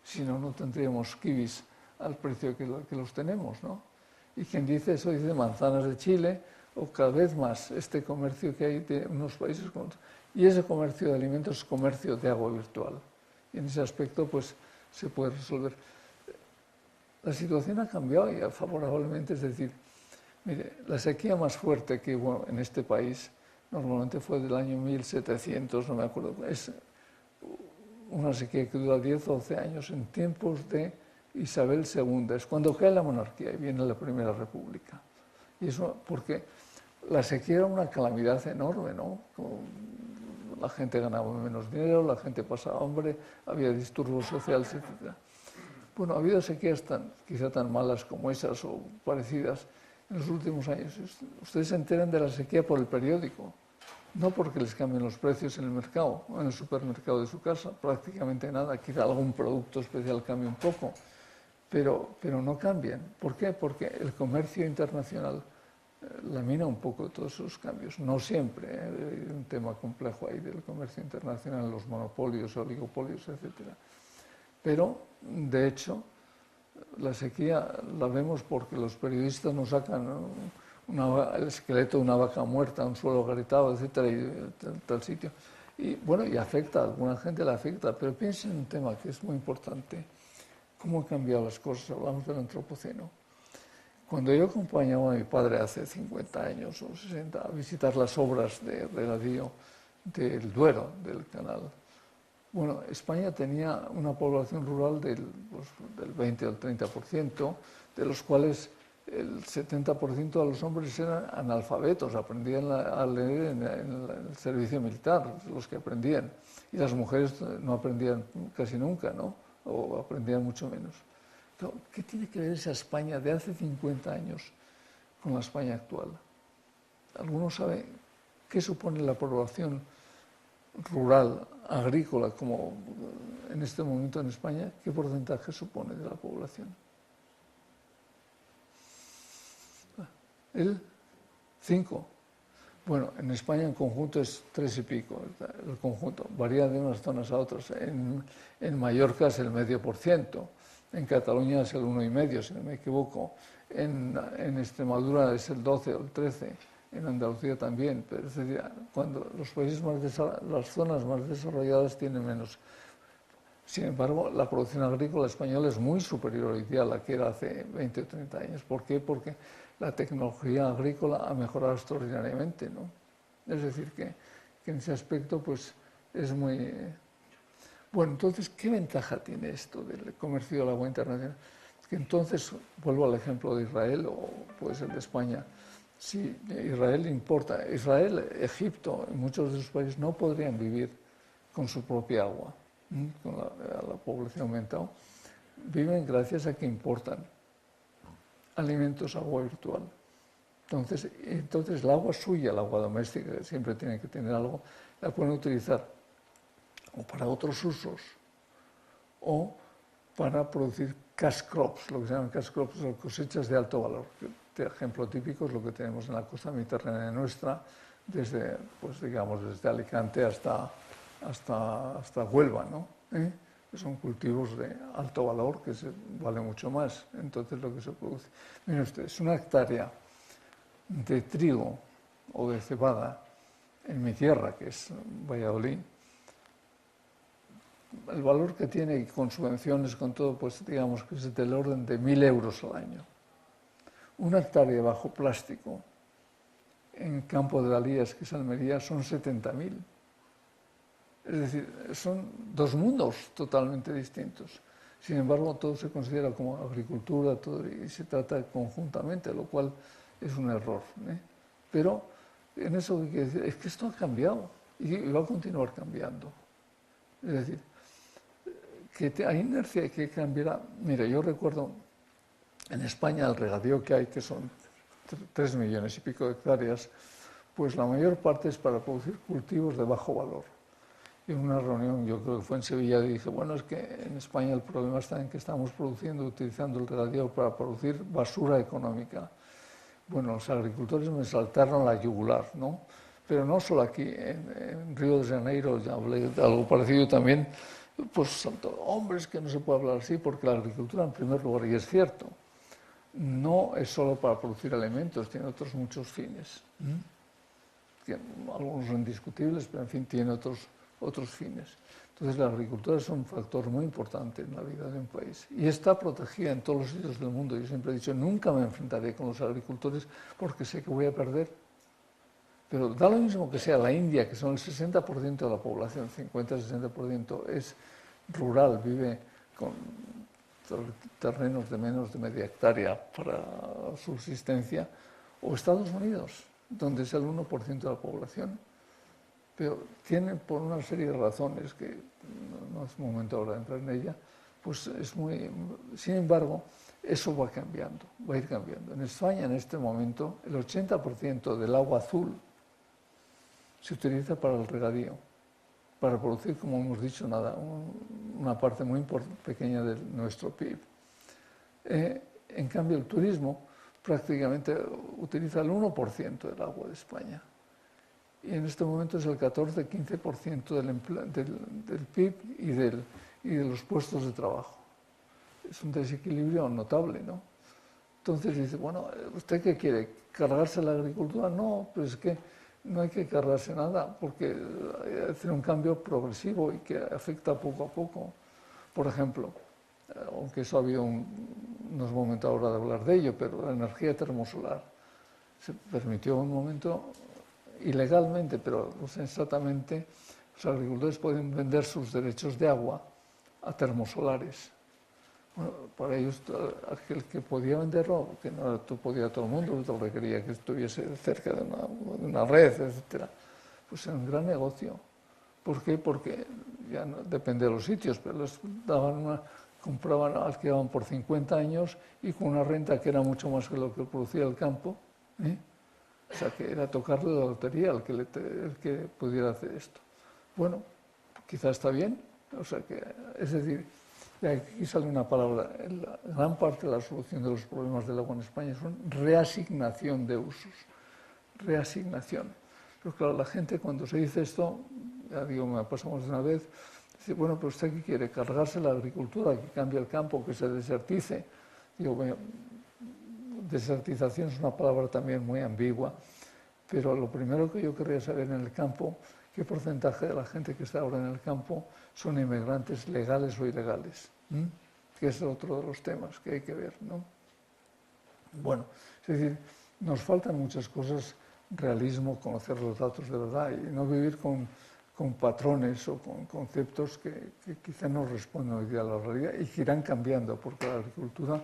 Si no, no tendríamos kibis al precio que los tenemos, ¿no? Y quien dice eso dice manzanas de Chile, o cada vez más este comercio que hay de unos países con otros. Y ese comercio de alimentos es comercio de agua virtual. Y en ese aspecto, pues, se puede resolver. La situación ha cambiado y favorablemente, es decir, mire, la sequía más fuerte que hubo en este país normalmente fue del año 1700, no me acuerdo, es una sequía que dura 10 o 12 años en tiempos de Isabel II, es cuando cae la monarquía y viene la Primera República. Y eso porque la sequía era una calamidad enorme, ¿no? La gente ganaba menos dinero, la gente pasaba hambre, había disturbios sociales, etc. Bueno, ha habido sequías quizá tan malas como esas o parecidas en los últimos años. Ustedes se enteran de la sequía por el periódico, no porque les cambien los precios en el mercado o en el supermercado de su casa, prácticamente nada, quizá algún producto especial cambie un poco, pero no cambian. ¿Por qué? Porque el comercio internacional lamina un poco todos esos cambios. No siempre, hay un tema complejo ahí del comercio internacional, los monopolios, oligopolios, etcétera. Pero, de hecho, la sequía la vemos porque los periodistas nos sacan el esqueleto de una vaca muerta, un suelo agrietado, etcétera, y tal sitio. Y bueno, y afecta, a alguna gente le afecta, pero piensen en un tema que es muy importante. ¿Cómo han cambiado las cosas? Hablamos del antropoceno. Cuando yo acompañaba a mi padre hace 50 años o 60 a visitar las obras de regadío del Duero, del canal, bueno, España tenía una población rural del 20 al 30%, de los cuales el 70% de los hombres eran analfabetos, aprendían a leer en el servicio militar, los que aprendían. Y las mujeres no aprendían casi nunca, ¿no? O aprendían mucho menos. Pero, ¿qué tiene que ver esa España de hace 50 años con la España actual? ¿Alguno sabe ¿Qué supone la población rural, agrícola, como en este momento en España? ¿Qué porcentaje supone de la población? El 5. Bueno, en España en conjunto es 3 y pico, el conjunto. Varía de unas zonas a otras. En Mallorca es el 0,5%, en Cataluña es el 1,5%, si no me equivoco. En Extremadura es el 12 o el 13%, en Andalucía también. Pero es decir, cuando los países las zonas más desarrolladas tienen menos. Sin embargo, la producción agrícola española es muy superior hoy día a la que era hace 20 o 30 años. ¿Por qué? Porque la tecnología agrícola ha mejorado extraordinariamente, ¿no? Es decir, que en ese aspecto pues, es muy... Bueno, entonces, ¿qué ventaja tiene esto del comercio del agua internacional? Que entonces, vuelvo al ejemplo de Israel o puede ser de España. Si Israel importa, Egipto, y muchos de sus países no podrían vivir con su propia agua, con la población aumentado, viven gracias a que importan alimentos, agua virtual. Entonces el agua suya, el agua doméstica, que siempre tiene que tener algo, la pueden utilizar o para otros usos o para producir cash crops, lo que se llaman cash crops, son cosechas de alto valor. De ejemplo típico es lo que tenemos en la costa mediterránea nuestra, desde, pues digamos, desde Alicante hasta Huelva, ¿no? Que son cultivos de alto valor que vale mucho más. Entonces lo que se produce, miren ustedes, una hectárea de trigo o de cebada en mi tierra, que es Valladolid, el valor que tiene y con subvenciones, con todo, pues digamos que es del orden de 1.000 euros al año. Una hectárea bajo plástico en Campo de Dalías, que es Almería, son 70.000. Es decir, son dos mundos totalmente distintos. Sin embargo, todo se considera como agricultura todo, y se trata conjuntamente, lo cual es un error. Pero en eso que quiero decir, es que esto ha cambiado y va a continuar cambiando. Es decir, que hay inercia y que cambiará. Mira, yo recuerdo en España el regadío que hay, que son 3 millones y pico de hectáreas, pues la mayor parte es para producir cultivos de bajo valor. Y en una reunión, yo creo que fue en Sevilla, dije, bueno, es que en España el problema está en que estamos utilizando el regadío para producir basura económica. Bueno, los agricultores me saltaron la yugular, ¿no? Pero no solo aquí, en Río de Janeiro, ya hablé de algo parecido también, pues saltó, hombres, que no se puede hablar así, porque la agricultura, en primer lugar, y es cierto, no es solo para producir alimentos, tiene otros muchos fines. Algunos son indiscutibles, pero en fin, tiene otros fines. Entonces la agricultura es un factor muy importante en la vida de un país y está protegida en todos los sitios del mundo. Yo siempre he dicho, nunca me enfrentaré con los agricultores porque sé que voy a perder. Pero da lo mismo que sea la India, que son el 60% de la población, 50-60% es rural, vive con terrenos de menos de media hectárea para subsistencia, o Estados Unidos, donde es el 1% de la población. Pero tienen, por una serie de razones, que no es momento ahora de entrar en ella, pues es muy... Sin embargo, eso va cambiando, va a ir cambiando. En España, en este momento, el 80% del agua azul se utiliza para el regadío, para producir, como hemos dicho, una parte muy pequeña de nuestro PIB. En cambio, el turismo prácticamente utiliza el 1% del agua de España. Y en este momento es el 14-15% del PIB y de los puestos de trabajo. Es un desequilibrio notable, ¿no? Entonces dice, bueno, ¿usted qué quiere? ¿Cargarse la agricultura? No, pues es que no hay que cargarse nada, porque hay que hacer un cambio progresivo y que afecta poco a poco. Por ejemplo, aunque eso ha habido no es momento ahora de hablar de ello, pero la energía termosolar se permitió un momento ilegalmente, pero sensatamente, los agricultores pueden vender sus derechos de agua a termosolares. Bueno, para ellos, aquel que podía venderlo, que no podía todo el mundo, todo requería que estuviese cerca de una red, etc. Pues era un gran negocio. ¿Por qué? Porque ya no, depende de los sitios, pero les daban compraban, alquilaban por 50 años y con una renta que era mucho más que lo que producía el campo, sea, que era tocarle la lotería el que pudiera hacer esto. Bueno, quizá está bien, o sea que, es decir, de aquí sale una palabra, gran parte de la solución de los problemas del agua en España son reasignación de usos, reasignación. Pero claro, la gente cuando se dice esto, ya digo, me ha pasado más de una vez, dice, bueno, pero ¿usted qué quiere? ¿Cargarse la agricultura, que cambie el campo, que se desertice? Digo, bueno, desertización es una palabra también muy ambigua, pero lo primero que yo querría saber en el campo, qué porcentaje de la gente que está ahora en el campo son inmigrantes legales o ilegales, que es otro de los temas que hay que ver, ¿no? Bueno, es decir, nos faltan muchas cosas, realismo, conocer los datos de verdad y no vivir con patrones o con conceptos que quizá no responden hoy día a la realidad y que irán cambiando porque la agricultura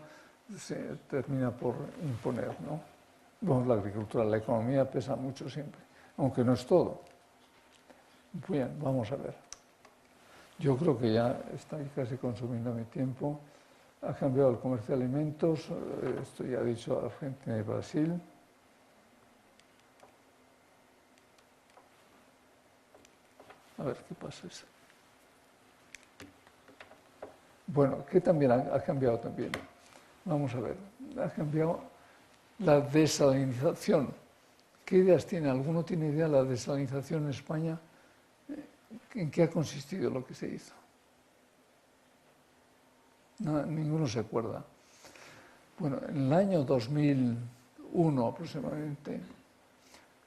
se termina por imponer, ¿no? Bueno, la agricultura, la economía pesa mucho siempre, aunque no es todo. Bien, vamos a ver. Yo creo que ya estoy casi consumiendo mi tiempo. Ha cambiado el comercio de alimentos, esto ya he dicho, Argentina y Brasil. A ver qué pasa eso. Bueno, ¿qué también ha cambiado también? Vamos a ver, ha cambiado la desalinización. ¿Qué ideas tiene? ¿Alguno tiene idea de la desalinización en España? ¿En qué ha consistido lo que se hizo? No, ninguno se acuerda. Bueno, en el año 2001 aproximadamente,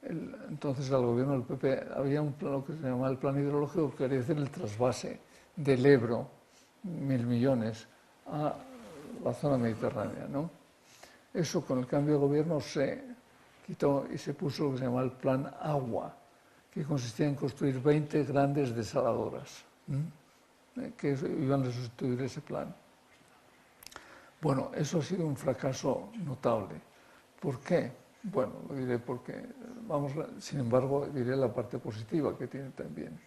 entonces al gobierno del PP había un plan que se llamaba el plan hidrológico que quería hacer el trasvase del Ebro, 1.000 millones, a la zona mediterránea, ¿no? Eso con el cambio de gobierno se quitó y se puso lo que se llamaba el plan Agua, que consistía en construir 20 grandes desaladoras que iban a sustituir ese plan. Bueno, eso ha sido un fracaso notable. ¿Por qué? Bueno, lo diré porque, sin embargo, diré la parte positiva que tiene también.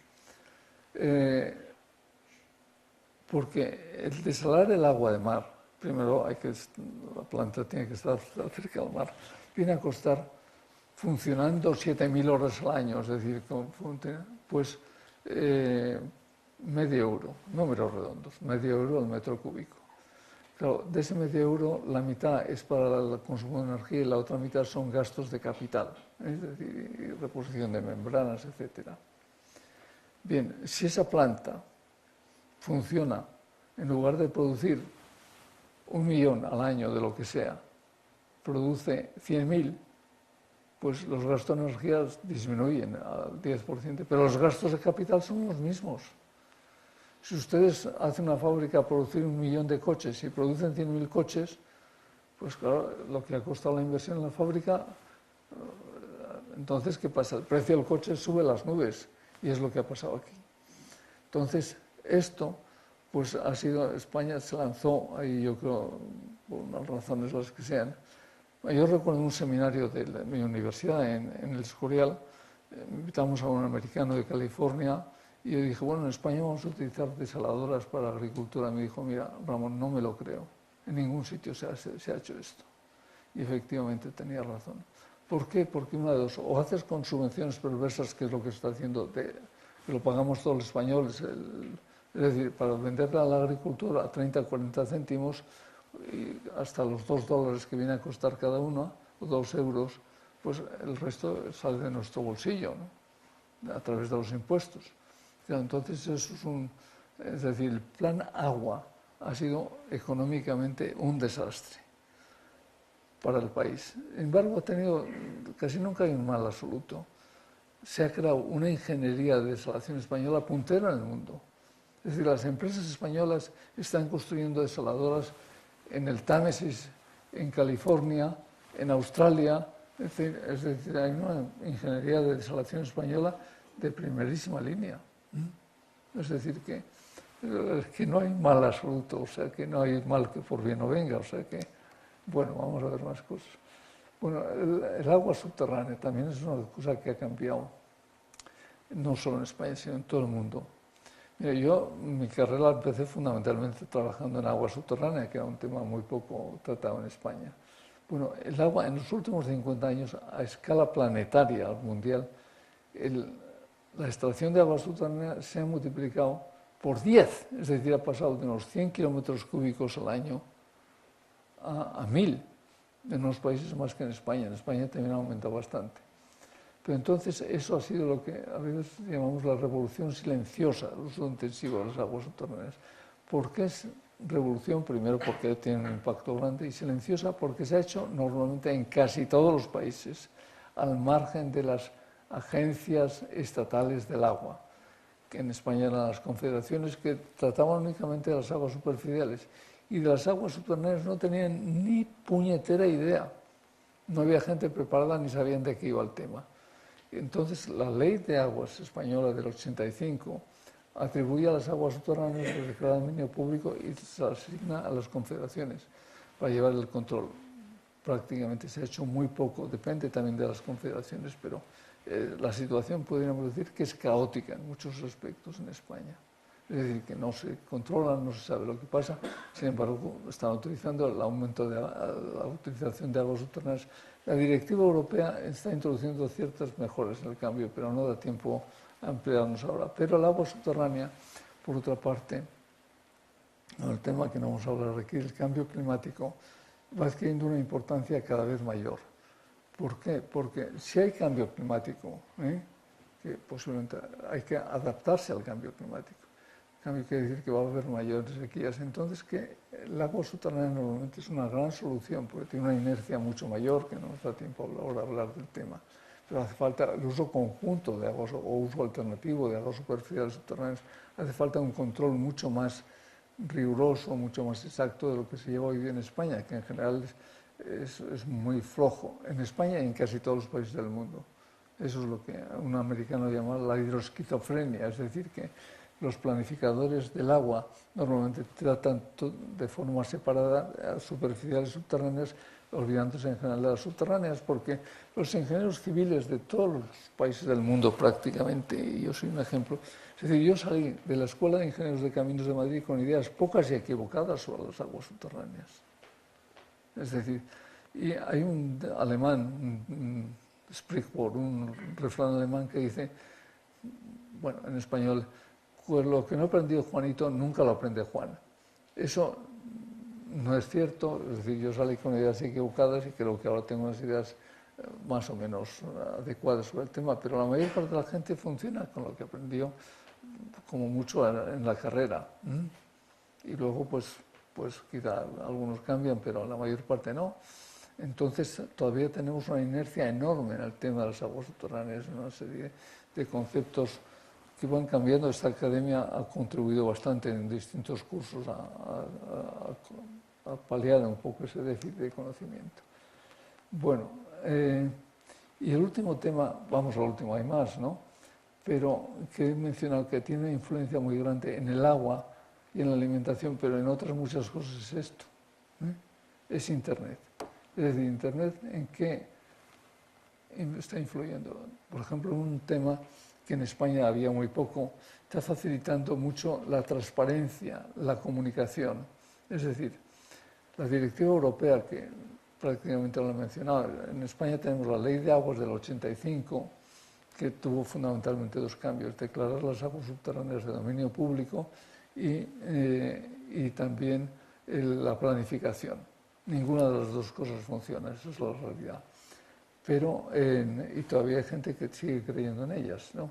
Porque el desalar el agua de mar, primero la planta tiene que estar cerca del mar, viene a costar, funcionando 7.000 horas al año, es decir, pues medio euro, números redondos, medio euro al metro cúbico. Claro, de ese medio euro, la mitad es para el consumo de energía y la otra mitad son gastos de capital, es decir, reposición de membranas, etc. Bien, si esa planta funciona, en lugar de producir 1 millón al año de lo que sea, produce 100.000, pues los gastos de energía disminuyen al 10%, pero los gastos de capital son los mismos. Si ustedes hacen una fábrica a producir 1 millón de coches y producen 100.000 coches, pues claro, lo que ha costado la inversión en la fábrica, entonces, ¿qué pasa? El precio del coche sube a las nubes y es lo que ha pasado aquí. Entonces, esto, pues ha sido, España se lanzó ahí, yo creo, por unas razones las que sean. Yo recuerdo un seminario de mi universidad en el Escorial, invitamos a un americano de California y yo dije, bueno, en España vamos a utilizar desaladoras para agricultura. Me dijo, mira, Ramón, no me lo creo, en ningún sitio se ha hecho esto. Y efectivamente tenía razón. ¿Por qué? Porque una de dos, o haces con subvenciones perversas, que es lo que se está haciendo, que lo pagamos todos los españoles, es decir, para venderla a la agricultura a 30, 40 céntimos, y hasta los $2 que viene a costar cada uno, o 2 euros, pues el resto sale de nuestro bolsillo, ¿no? A través de los impuestos. Entonces eso es decir, el plan Agua ha sido económicamente un desastre para el país. Sin embargo, casi nunca hay un mal absoluto. Se ha creado una ingeniería de desalación española puntera en el mundo. Es decir, las empresas españolas están construyendo desaladoras en el Támesis, en California, en Australia. Es decir, hay una ingeniería de desalación española de primerísima línea. Es decir, que no hay mal absoluto, o sea, que no hay mal que por bien no venga, o sea que, bueno, vamos a ver más cosas. Bueno, el agua subterránea también es una cosa que ha cambiado, no solo en España, sino en todo el mundo. Mira, yo mi carrera empecé fundamentalmente trabajando en agua subterránea, que era un tema muy poco tratado en España. Bueno, el agua en los últimos 50 años, a escala planetaria, mundial, la extracción de agua subterránea se ha multiplicado por 10, es decir, ha pasado de unos 100 kilómetros cúbicos al año a 1000, en unos países más que en España. En España también ha aumentado bastante. Pero entonces eso ha sido lo que a veces llamamos la revolución silenciosa, el uso intensivo de las aguas subterráneas. ¿Por qué es revolución? Primero porque tiene un impacto grande, y silenciosa porque se ha hecho normalmente en casi todos los países, al margen de las agencias estatales del agua, que en España eran las confederaciones que trataban únicamente de las aguas superficiales, y de las aguas subterráneas no tenían ni puñetera idea. No había gente preparada ni sabían de qué iba el tema. Entonces, la ley de aguas española del 85 atribuye a las aguas subterráneas el declarado de dominio público y se asigna a las confederaciones para llevar el control. Prácticamente se ha hecho muy poco, depende también de las confederaciones, pero la situación podríamos decir que es caótica en muchos aspectos en España. Es decir, que no se controla, no se sabe lo que pasa. Sin embargo, están autorizando el aumento de la utilización de aguas subterráneas. La directiva europea está introduciendo ciertas mejoras en el cambio, pero no da tiempo a ampliarnos ahora. Pero el agua subterránea, por otra parte, el tema que no vamos a hablar aquí, el cambio climático, va adquiriendo una importancia cada vez mayor. ¿Por qué? Porque si hay cambio climático, que posiblemente hay que adaptarse al cambio climático. Cambio quiere decir que va a haber mayores sequías. Entonces, que el agua subterránea normalmente es una gran solución, porque tiene una inercia mucho mayor, que no nos da tiempo ahora a hablar del tema. Pero hace falta el uso conjunto de aguas, o uso alternativo de aguas superficiales subterráneas. Hace falta un control mucho más riguroso, mucho más exacto de lo que se lleva hoy día en España, que en general es muy flojo. En España y en casi todos los países del mundo. Eso es lo que un americano llama la hidroesquizofrenia, es decir, que los planificadores del agua normalmente tratan de forma separada superficiales subterráneas, olvidándose en general de las subterráneas, porque los ingenieros civiles de todos los países del mundo prácticamente, y yo soy un ejemplo, es decir, yo salí de la Escuela de Ingenieros de Caminos de Madrid con ideas pocas y equivocadas sobre las aguas subterráneas. Es decir, y hay un alemán, un Sprichwort, un refrán alemán que dice, bueno, en español, pues lo que no aprendió Juanito nunca lo aprende Juan. Eso no es cierto, es decir, yo salí con ideas equivocadas y creo que ahora tengo unas ideas más o menos adecuadas sobre el tema, pero la mayor parte de la gente funciona con lo que aprendió, como mucho en la carrera. Y luego, pues quizá algunos cambian, pero la mayor parte no. Entonces, todavía tenemos una inercia enorme en el tema de las aguas subterráneas, una serie de conceptos que van cambiando. Esta academia ha contribuido bastante en distintos cursos a paliar un poco ese déficit de conocimiento. Bueno, y el último tema, vamos al último, hay más, ¿no? Pero que he mencionado que tiene una influencia muy grande en el agua y en la alimentación, pero en otras muchas cosas es esto, es Internet. Es decir, Internet, ¿en qué está influyendo? Por ejemplo, un tema que en España había muy poco, está facilitando mucho la transparencia, la comunicación. Es decir, la Directiva Europea, que prácticamente lo he mencionado, en España tenemos la Ley de Aguas del 85, que tuvo fundamentalmente dos cambios: declarar las aguas subterráneas de dominio público y también la planificación. Ninguna de las dos cosas funciona, esa es la realidad. Pero, y todavía hay gente que sigue creyendo en ellas, ¿no?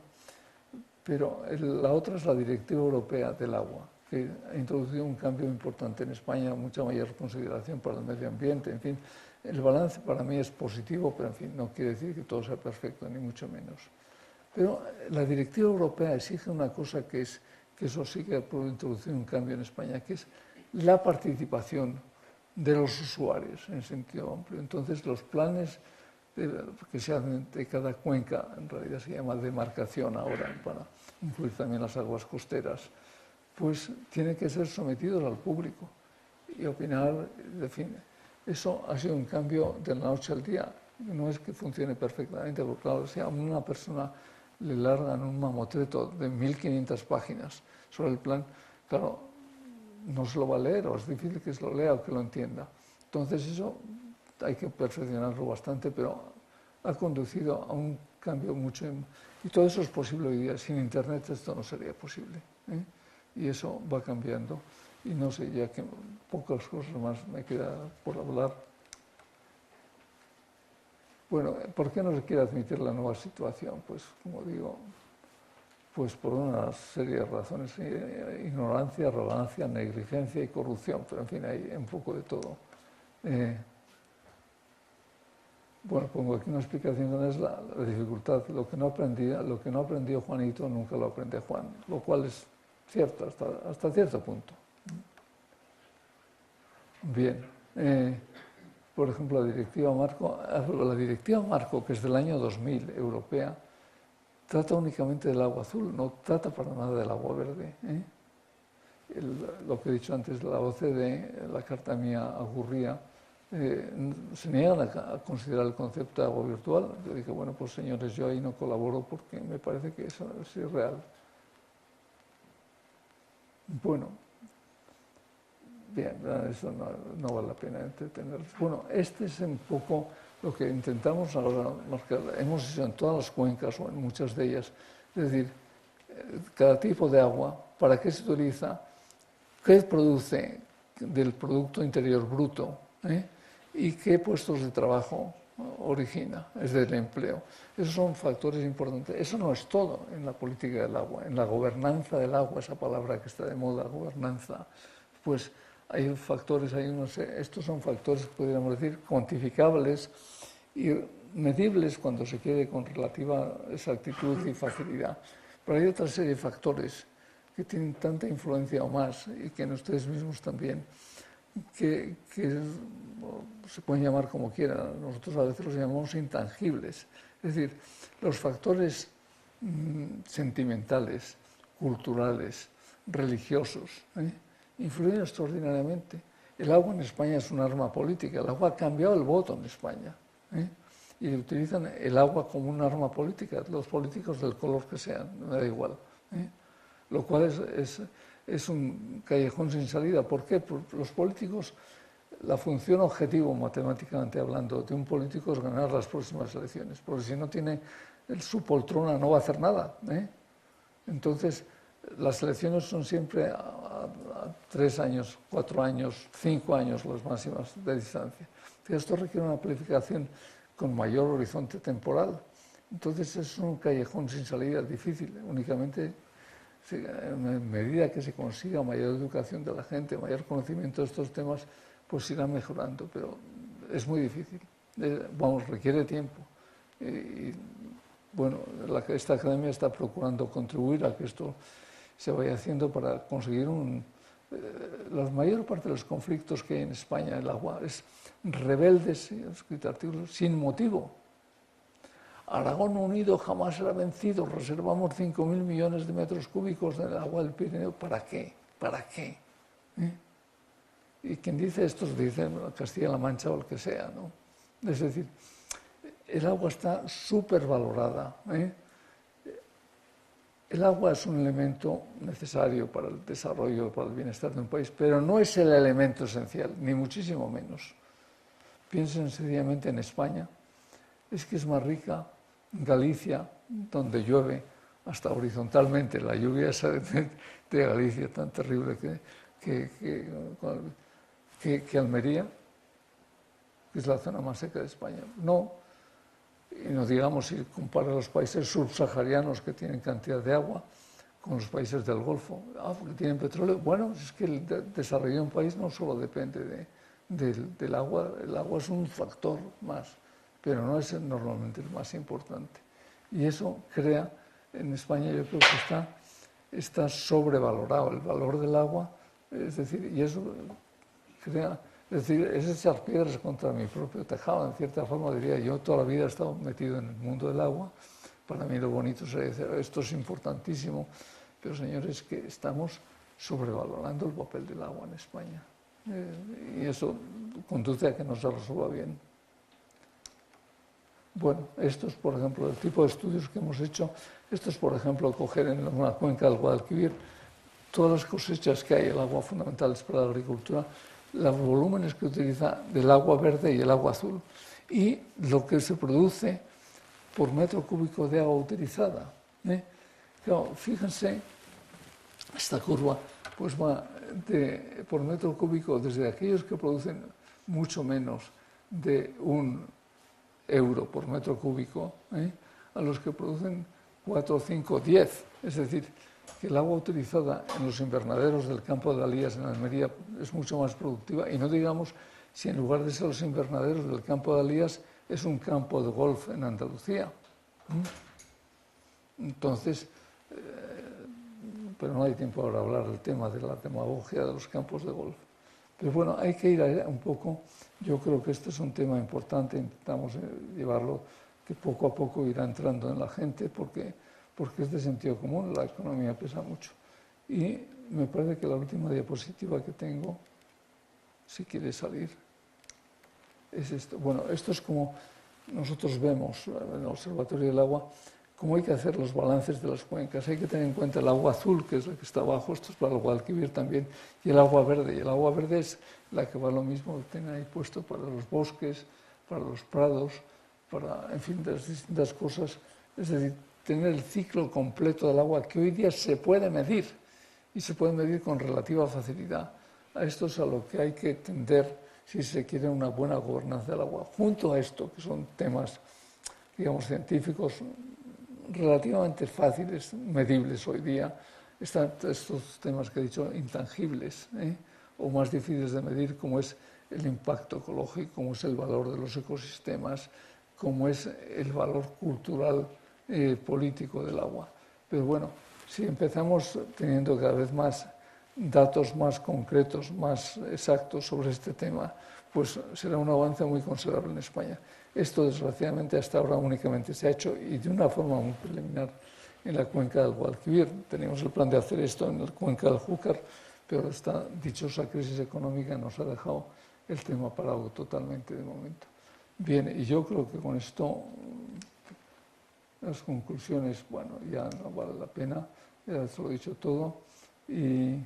Pero la otra es la Directiva Europea del Agua, que ha introducido un cambio importante en España, mucha mayor consideración para el medio ambiente, en fin. El balance para mí es positivo, pero en fin, no quiere decir que todo sea perfecto, ni mucho menos. Pero la Directiva Europea exige una cosa que eso sí que puede introducir un cambio en España, que es la participación de los usuarios en sentido amplio. Entonces, los planes que se hacen de cada cuenca, en realidad se llama demarcación ahora, para incluir también las aguas costeras, pues tienen que ser sometidos al público y opinar, en fin. Eso ha sido un cambio de la noche al día. No es que funcione perfectamente, porque claro, si a una persona le largan un mamotreto de 1500 páginas sobre el plan, claro, no se lo va a leer, o es difícil que se lo lea o que lo entienda. Entonces eso hay que perfeccionarlo bastante, pero ha conducido a un cambio mucho. Y todo eso es posible hoy día. Sin Internet esto no sería posible, ¿eh? Y eso va cambiando. Y no sé, ya que pocas cosas más me queda por hablar. Bueno, ¿por qué no se quiere admitir la nueva situación? Pues, como digo, pues por una serie de razones: ignorancia, arrogancia, negligencia y corrupción, pero en fin, hay un poco de todo. Bueno, pongo aquí una explicación, es la dificultad. Lo que no aprendió Juanito nunca lo aprende Juan, lo cual es cierto hasta cierto punto. Bien, por ejemplo, la Directiva Marco, que es del año 2000, europea, trata únicamente del agua azul, no trata para nada del agua verde, ¿eh? Lo que he dicho antes, la OCDE, la Carta Mía Agurría, se niegan a considerar el concepto de agua virtual. Yo dije, bueno, pues señores, yo ahí no colaboro porque me parece que eso es irreal. Bueno, bien, eso no vale la pena entretenerlos. Bueno, este es un poco lo que intentamos ahora marcar. Hemos hecho en todas las cuencas o en muchas de ellas, es decir, cada tipo de agua, para qué se utiliza, qué produce del Producto Interior Bruto, y qué puestos de trabajo origina, es del empleo. Esos son factores importantes. Eso no es todo en la política del agua, en la gobernanza del agua, esa palabra que está de moda, gobernanza, pues hay factores, estos son factores, podríamos decir, cuantificables y medibles cuando se quiere con relativa exactitud y facilidad. Pero hay otra serie de factores que tienen tanta influencia o más, y que en ustedes mismos también, que se pueden llamar como quieran. Nosotros a veces los llamamos intangibles. Es decir, los factores sentimentales, culturales, religiosos, influyen extraordinariamente. El agua en España es un arma política. El agua ha cambiado el voto en España, y utilizan el agua como un arma política, los políticos del color que sean, me da igual, lo cual es un callejón sin salida. ¿Por qué? Porque los políticos, la función objetivo, matemáticamente hablando, de un político es ganar las próximas elecciones, porque si no tiene su poltrona no va a hacer nada, Entonces, las elecciones son siempre a 3 años, 4 años, 5 años las máximas de distancia. Esto requiere una planificación con mayor horizonte temporal. Entonces es un callejón sin salida difícil. Únicamente en medida que se consiga mayor educación de la gente, mayor conocimiento de estos temas, pues irá mejorando, pero es muy difícil. Requiere tiempo. Y bueno, esta academia está procurando contribuir a que esto se vaya haciendo para conseguir la mayor parte de los conflictos que hay en España, el agua, es rebeldes, he escrito artículos, sin motivo. Aragón unido jamás será vencido, reservamos 5.000 millones de metros cúbicos del agua del Pirineo. ¿Para qué? ¿Para qué? Y quien dice esto dice Castilla-La Mancha o el que sea, ¿no? Es decir, el agua está súper valorada. El agua es un elemento necesario para el desarrollo, para el bienestar de un país, pero no es el elemento esencial, ni muchísimo menos. Piensen sencillamente en España. Es que es más rica Galicia, donde llueve hasta horizontalmente. La lluvia esa de Galicia tan terrible que Almería, que es la zona más seca de España. No, y no digamos si compara los países subsaharianos que tienen cantidad de agua con los países del Golfo. Porque tienen petróleo. Bueno, es que el desarrollo de un país no solo depende del agua. El agua es un factor más, pero no es normalmente el más importante. Y eso crea, en España yo creo que está sobrevalorado el valor del agua, es decir, y eso crea, es decir, es echar piedras contra mi propio tejado, en cierta forma diría. Yo toda la vida he estado metido en el mundo del agua. Para mí lo bonito sería decir, esto es importantísimo, pero señores, que estamos sobrevalorando el papel del agua en España. Y eso conduce a que no se resuelva bien. Bueno, esto es, por ejemplo, el tipo de estudios que hemos hecho. Esto es, por ejemplo, coger en una cuenca del Guadalquivir todas las cosechas que hay. El agua fundamental es para la agricultura, los volúmenes que utiliza del agua verde y el agua azul y lo que se produce por metro cúbico de agua utilizada. Claro, fíjense, esta curva pues va por metro cúbico desde aquellos que producen mucho menos de 1 euro por metro cúbico a los que producen 4, 5, 10. Es decir, que el agua utilizada en los invernaderos del campo de Alías en Almería es mucho más productiva, y no digamos si en lugar de ser los invernaderos del campo de Alías es un campo de golf en Andalucía. Entonces, pero no hay tiempo ahora para hablar del tema de la demagogia de los campos de golf. Pero bueno, hay que ir un poco, yo creo que este es un tema importante, intentamos llevarlo, que poco a poco irá entrando en la gente, porque es de sentido común, la economía pesa mucho. Y me parece que la última diapositiva que tengo, si quiere salir, es esto. Bueno, esto es como nosotros vemos en el Observatorio del Agua, cómo hay que hacer los balances de las cuencas. Hay que tener en cuenta el agua azul, que es la que está abajo, esto es para el Guadalquivir también, y el agua verde. Y el agua verde es la que va lo mismo, que tiene ahí puesto para los bosques, para los prados, para, en fin, de las distintas cosas. Es decir, tener el ciclo completo del agua, que hoy día se puede medir, y se puede medir con relativa facilidad. A esto es a lo que hay que tender si se quiere una buena gobernanza del agua. Junto a esto, que son temas, digamos, científicos, relativamente fáciles, medibles hoy día, están estos temas que he dicho intangibles, o más difíciles de medir, como es el impacto ecológico, como es el valor de los ecosistemas, como es el valor cultural político del agua. Pero bueno, si empezamos teniendo cada vez más datos más concretos, más exactos sobre este tema, pues será un avance muy considerable en España. Esto, desgraciadamente, hasta ahora únicamente se ha hecho, y de una forma muy preliminar, en la cuenca del Guadalquivir. Teníamos el plan de hacer esto en la cuenca del Júcar, pero esta dichosa crisis económica nos ha dejado el tema parado totalmente de momento. Bien, y yo creo que con esto las conclusiones, bueno, ya no vale la pena, ya se lo he dicho todo, y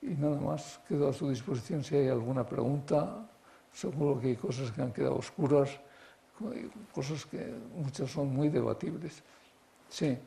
nada más, quedo a su disposición si hay alguna pregunta. Seguro que hay cosas que han quedado oscuras, cosas que muchas son muy debatibles. Sí.